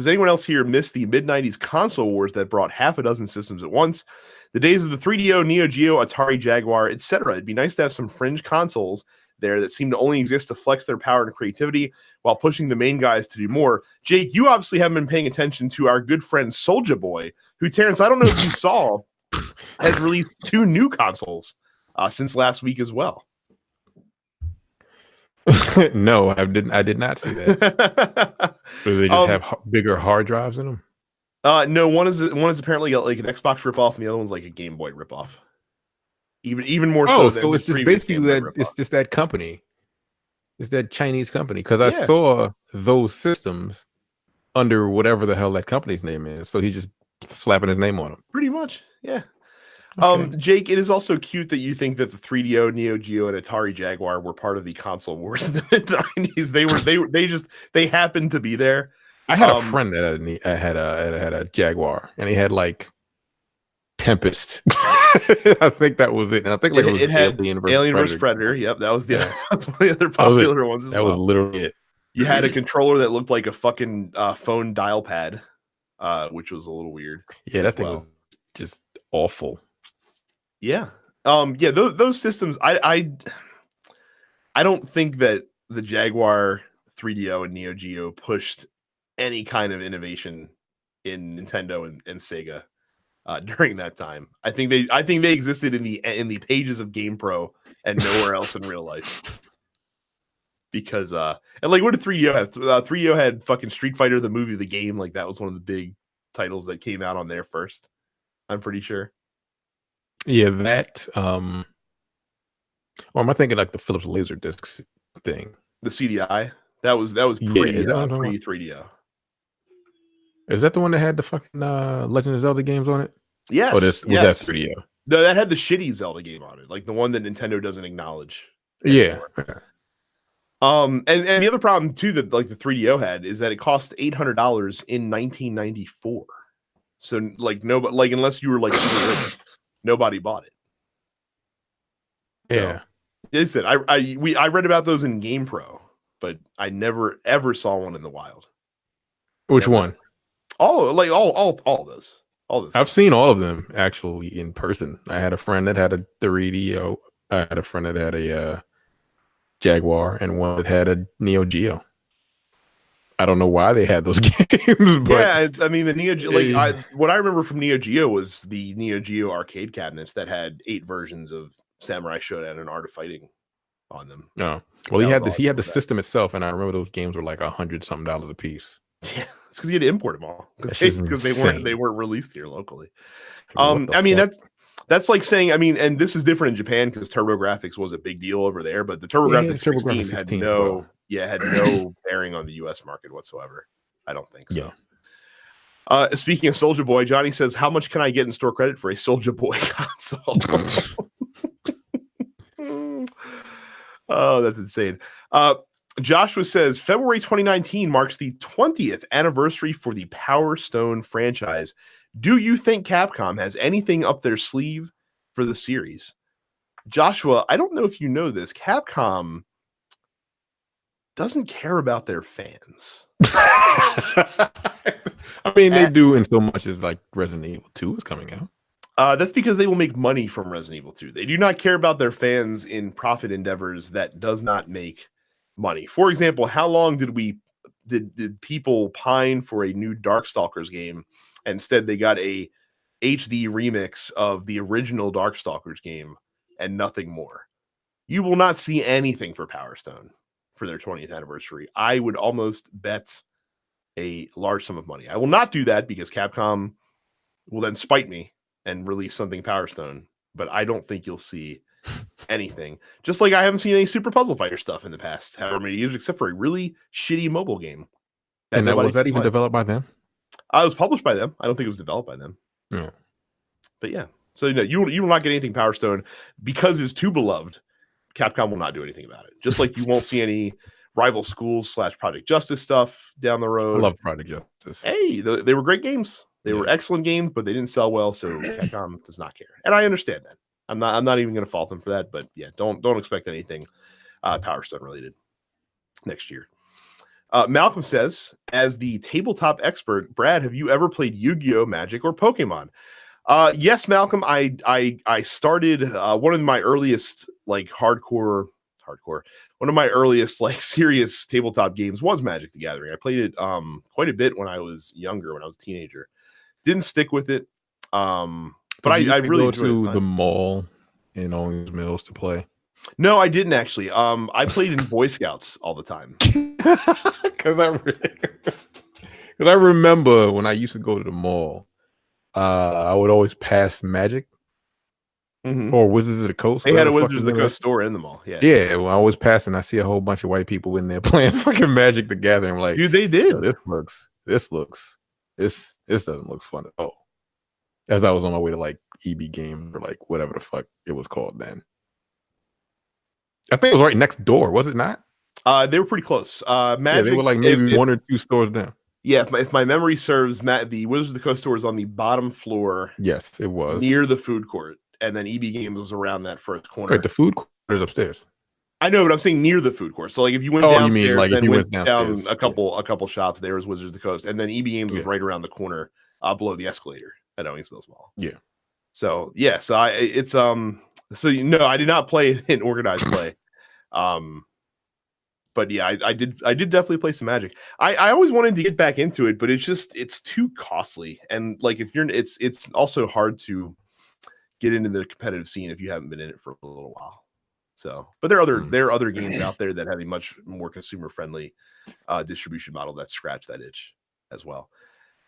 [SPEAKER 1] else here miss the mid-90s console wars that brought half a dozen systems at once? The days of the 3DO, Neo Geo, Atari Jaguar, etc. It'd be nice to have some fringe consoles there that seem to only exist to flex their power and creativity while pushing the main guys to do more. Jake, you obviously haven't been paying attention to our good friend Soulja Boy, who, Terrence, I don't know if you saw, has released 2 new consoles since last week as well.
[SPEAKER 2] No, I did not see that. Do they just have bigger hard drives in them?
[SPEAKER 1] No, one is apparently like an Xbox ripoff, and the other one's like a Game Boy ripoff. Even more so.
[SPEAKER 2] So it's just basically that it's just that company. It's that Chinese company, because I saw those systems under whatever the hell that company's name is. So he's just slapping his name on them.
[SPEAKER 1] Pretty much, yeah.
[SPEAKER 2] Okay.
[SPEAKER 1] Jake, it is also cute that you think that the 3DO, Neo Geo, and Atari Jaguar were part of the console wars in the mid-90s. They happened to be there.
[SPEAKER 2] I had a friend that had a Jaguar, and he had like Tempest. I think that was it. And I think like it had
[SPEAKER 1] Alien vs. Predator. Yep, that was that's one of the other popular ones as well.
[SPEAKER 2] That was literally it.
[SPEAKER 1] You had a controller that looked like a fucking phone dial pad, which was a little weird.
[SPEAKER 2] Yeah, that thing was just awful.
[SPEAKER 1] Yeah. Yeah, those systems, I don't think that the Jaguar 3DO and Neo Geo pushed any kind of innovation in Nintendo and Sega during that time. I think they existed in the pages of GamePro and nowhere else in real life. Because and like, what did 3DO have? 3DO had fucking Street Fighter, the movie, the game. Like, that was one of the big titles that came out on there first, I'm pretty sure.
[SPEAKER 2] Yeah, that or am I thinking like the Philips Laserdisc thing?
[SPEAKER 1] The CDI? That was pre 3DO.
[SPEAKER 2] Is that the one that had the fucking Legend of Zelda games on it?
[SPEAKER 1] Yes.
[SPEAKER 2] Oh, was that 3DO?
[SPEAKER 1] No, that had the shitty Zelda game on it, like the one that Nintendo doesn't acknowledge
[SPEAKER 2] anymore. Yeah.
[SPEAKER 1] And the other problem too that like the 3DO had is that it cost $800 in 1994. So like nobody, like, unless you were like super rich, nobody bought it.
[SPEAKER 2] Yeah.
[SPEAKER 1] So, I read about those in GamePro, but I never ever saw one in the wild.
[SPEAKER 2] Which one?
[SPEAKER 1] All of those. All this.
[SPEAKER 2] I've seen all of them actually in person. I had a friend that had a 3DO. I had a friend that had a Jaguar, and one that had a Neo Geo. I don't know why they had those games, but
[SPEAKER 1] yeah, I mean the Neo Geo. What I remember from Neo Geo was the Neo Geo arcade cabinets that had 8 versions of Samurai Shodown and Art of Fighting on them.
[SPEAKER 2] No, well, he had the system itself, and I remember those games were like $100-something a piece.
[SPEAKER 1] Yeah, it's because you had to import them all because they weren't released here locally. I mean that's like saying, I mean, and this is different in Japan because TurboGrafx was a big deal over there, but the TurboGrafx 16 had no bearing on the US market whatsoever. I don't think so. Yeah. Speaking of Soulja Boy, Johnny says, how much can I get in store credit for a Soulja Boy console? Oh, that's insane. Joshua says, February 2019 marks the 20th anniversary for the Power Stone franchise. Do you think Capcom has anything up their sleeve for the series? Joshua, I don't know if you know this. Capcom doesn't care about their fans.
[SPEAKER 2] I mean, they do in so much as like Resident Evil 2 is coming out.
[SPEAKER 1] That's because they will make money from Resident Evil 2. They do not care about their fans in profit endeavors that does not make money. For example, how long did people pine for a new Darkstalkers game? And instead, they got a HD remix of the original Darkstalkers game and nothing more. You will not see anything for Power Stone for their 20th anniversary. I would almost bet a large sum of money. I will not do that because Capcom will then spite me and release something Power Stone. But I don't think you'll see anything. Just like I haven't seen any Super Puzzle Fighter stuff in the past however many years, except for a really shitty mobile game.
[SPEAKER 2] And was that even developed by them?
[SPEAKER 1] It was published by them. I don't think it was developed by them.
[SPEAKER 2] No.
[SPEAKER 1] But yeah. So you will not get anything Power Stone because it's too beloved. Capcom will not do anything about it. Just like you won't see any Rival Schools / Project Justice stuff down the road.
[SPEAKER 2] I love Project Justice.
[SPEAKER 1] Hey, they were great games. They were excellent games, but they didn't sell well, so Capcom does not care. And I understand that. I'm not even going to fault them for that, but yeah, don't expect anything Power Stone related next year. Malcolm says, as the tabletop expert, Brad, have you ever played Yu-Gi-Oh, Magic, or Pokemon? Yes, Malcolm. I started one of my earliest like hardcore. One of my earliest like serious tabletop games was Magic the Gathering. I played it quite a bit when I was younger, when I was a teenager. Didn't stick with it. But I really
[SPEAKER 2] go to the mall in Owings Mills to play.
[SPEAKER 1] No, I didn't actually. I played in Boy Scouts all the time.
[SPEAKER 2] Because I remember when I used to go to the mall, I would always pass Magic or Wizards of the Coast.
[SPEAKER 1] They had a Wizards of the Coast store in the mall. Yeah.
[SPEAKER 2] Yeah. When I always pass and I see a whole bunch of white people in there playing fucking Magic the Gathering. I'm like,
[SPEAKER 1] dude, they did.
[SPEAKER 2] This doesn't look fun at all. As I was on my way to like EB Game or like whatever the fuck it was called then. I think it was right next door, was it not?
[SPEAKER 1] They were pretty close. Magic,
[SPEAKER 2] they were like maybe one or two stores down.
[SPEAKER 1] Yeah, if my memory serves, the Wizards of the Coast store was on the bottom floor.
[SPEAKER 2] Yes, it was
[SPEAKER 1] near the food court, and then EB Games was around that first corner.
[SPEAKER 2] Right, the food court is upstairs.
[SPEAKER 1] I know, but I'm saying near the food court. So like if you went downstairs,
[SPEAKER 2] you mean like if you went
[SPEAKER 1] down a couple shops, there was Wizards of the Coast, and then EB Games was right around the corner, below the escalator at Owings Mills Mall.
[SPEAKER 2] Yeah.
[SPEAKER 1] So yeah, I did not play it in organized play. But yeah, I did definitely play some Magic. I always wanted to get back into it, but it's too costly. And like if it's also hard to get into the competitive scene if you haven't been in it for a little while. So, but there are other games out there that have a much more consumer friendly distribution model that scratch that itch as well.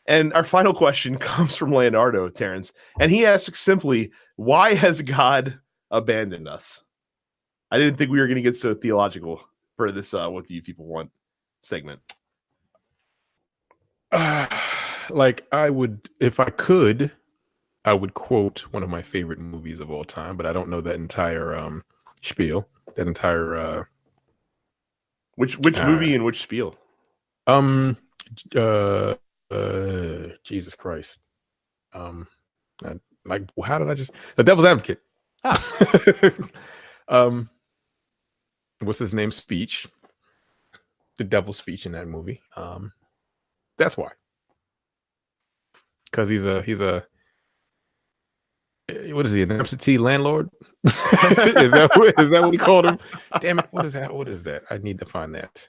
[SPEAKER 1] And our final question comes from Leonardo Terrence, and he asks simply, why has God abandoned us? I didn't think we were going to get so theological for this what do you people want segment.
[SPEAKER 2] Like I would, if I could, I would quote one of my favorite movies of all time, but I don't know that entire spiel, that entire
[SPEAKER 1] which movie and which spiel?
[SPEAKER 2] Jesus Christ. Like how did I just The Devil's Advocate. What's his name? Speech. The devil's speech in that movie. That's why. Because he's a What is he? An absentee landlord? Is that what we called him? Damn it! What is that? What is that? I need to find that.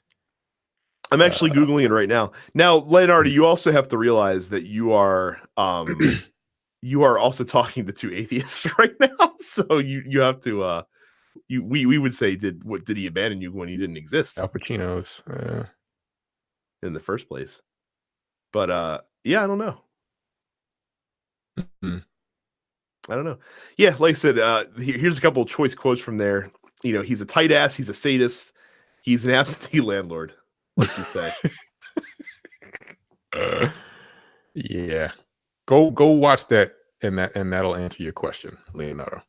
[SPEAKER 1] I'm actually Googling it right now. Now, Leonardo, you also have to realize that you are also talking to two atheists right now. So you have to we would say did he abandon you when he didn't exist?
[SPEAKER 2] Al Pacino's
[SPEAKER 1] in the first place. But yeah, I don't know.
[SPEAKER 2] Mm-hmm.
[SPEAKER 1] I don't know. Yeah, like I said, here's a couple of choice quotes from there. You know, he's a tight ass, he's a sadist, he's an absentee landlord. Like you say.
[SPEAKER 2] Yeah. Go watch that and that'll answer your question, Leonardo.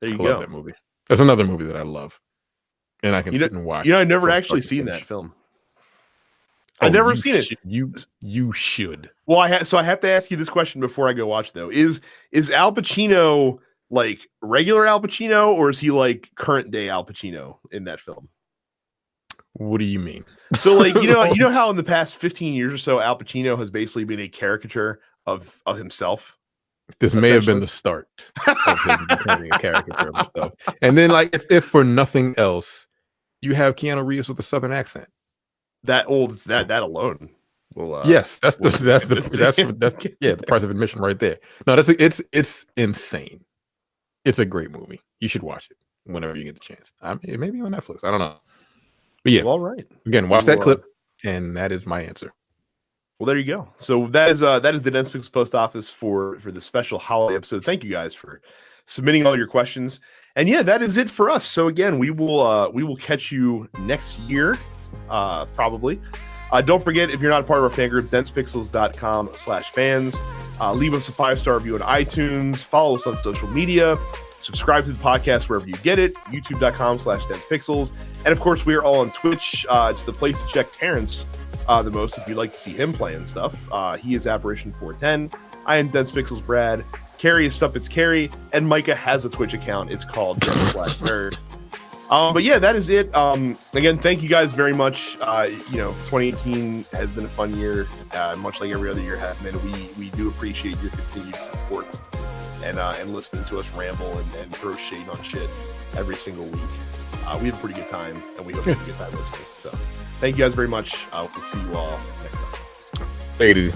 [SPEAKER 1] There you
[SPEAKER 2] I love
[SPEAKER 1] go.
[SPEAKER 2] That movie. That's another movie that I love. And I can sit and watch.
[SPEAKER 1] You know, I've never actually seen that film. I've never seen it.
[SPEAKER 2] You should.
[SPEAKER 1] Well, I have to ask you this question before I go watch though. Is Al Pacino like regular Al Pacino, or is he like current day Al Pacino in that film?
[SPEAKER 2] What do you mean?
[SPEAKER 1] So like, you know how in the past 15 years or so, Al Pacino has basically been a caricature of himself.
[SPEAKER 2] This may have been the start of him becoming a caricature of himself. And then, like, if for nothing else, you have Keanu Reeves with a Southern accent.
[SPEAKER 1] That alone. Well,
[SPEAKER 2] yes, that's the price of admission right there. No, it's insane. It's a great movie. You should watch it whenever you get the chance. It may be on Netflix. I don't know. But yeah,
[SPEAKER 1] well, all right.
[SPEAKER 2] Again, watch that clip, and that is my answer.
[SPEAKER 1] Well, there you go. So that is the Dense Pixels Post Office for the special holiday episode. Thank you guys for submitting all your questions. And yeah, that is it for us. So again, we will catch you next year, probably. Don't forget, if you're not a part of our fan group, densepixels.com/fans. Leave us a 5-star review on iTunes. Follow us on social media. Subscribe to the podcast wherever you get it. YouTube.com/densepixels. And of course, we are all on Twitch. It's the place to check Terrence the most if you'd like to see him playing stuff. He is Apparition 410. I am Dense Pixels Brad. Carrie is Stuppets Carrie, and Micah has a Twitch account. It's called Black Nerd. But yeah, that is it. Again, thank you guys very much. 2018 has been a fun year, much like every other year has been. We do appreciate your continued support and listening to us ramble and throw shade on shit every single week. We have a pretty good time, and we hope you have a good time listening. So thank you guys very much. We'll see you all next time.
[SPEAKER 2] Take it easy.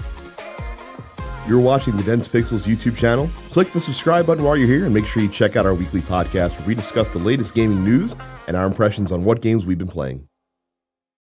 [SPEAKER 1] You're watching the Dense Pixels YouTube channel. Click the subscribe button while you're here, and make sure you check out our weekly podcast where we discuss the latest gaming news and our impressions on what games we've been playing.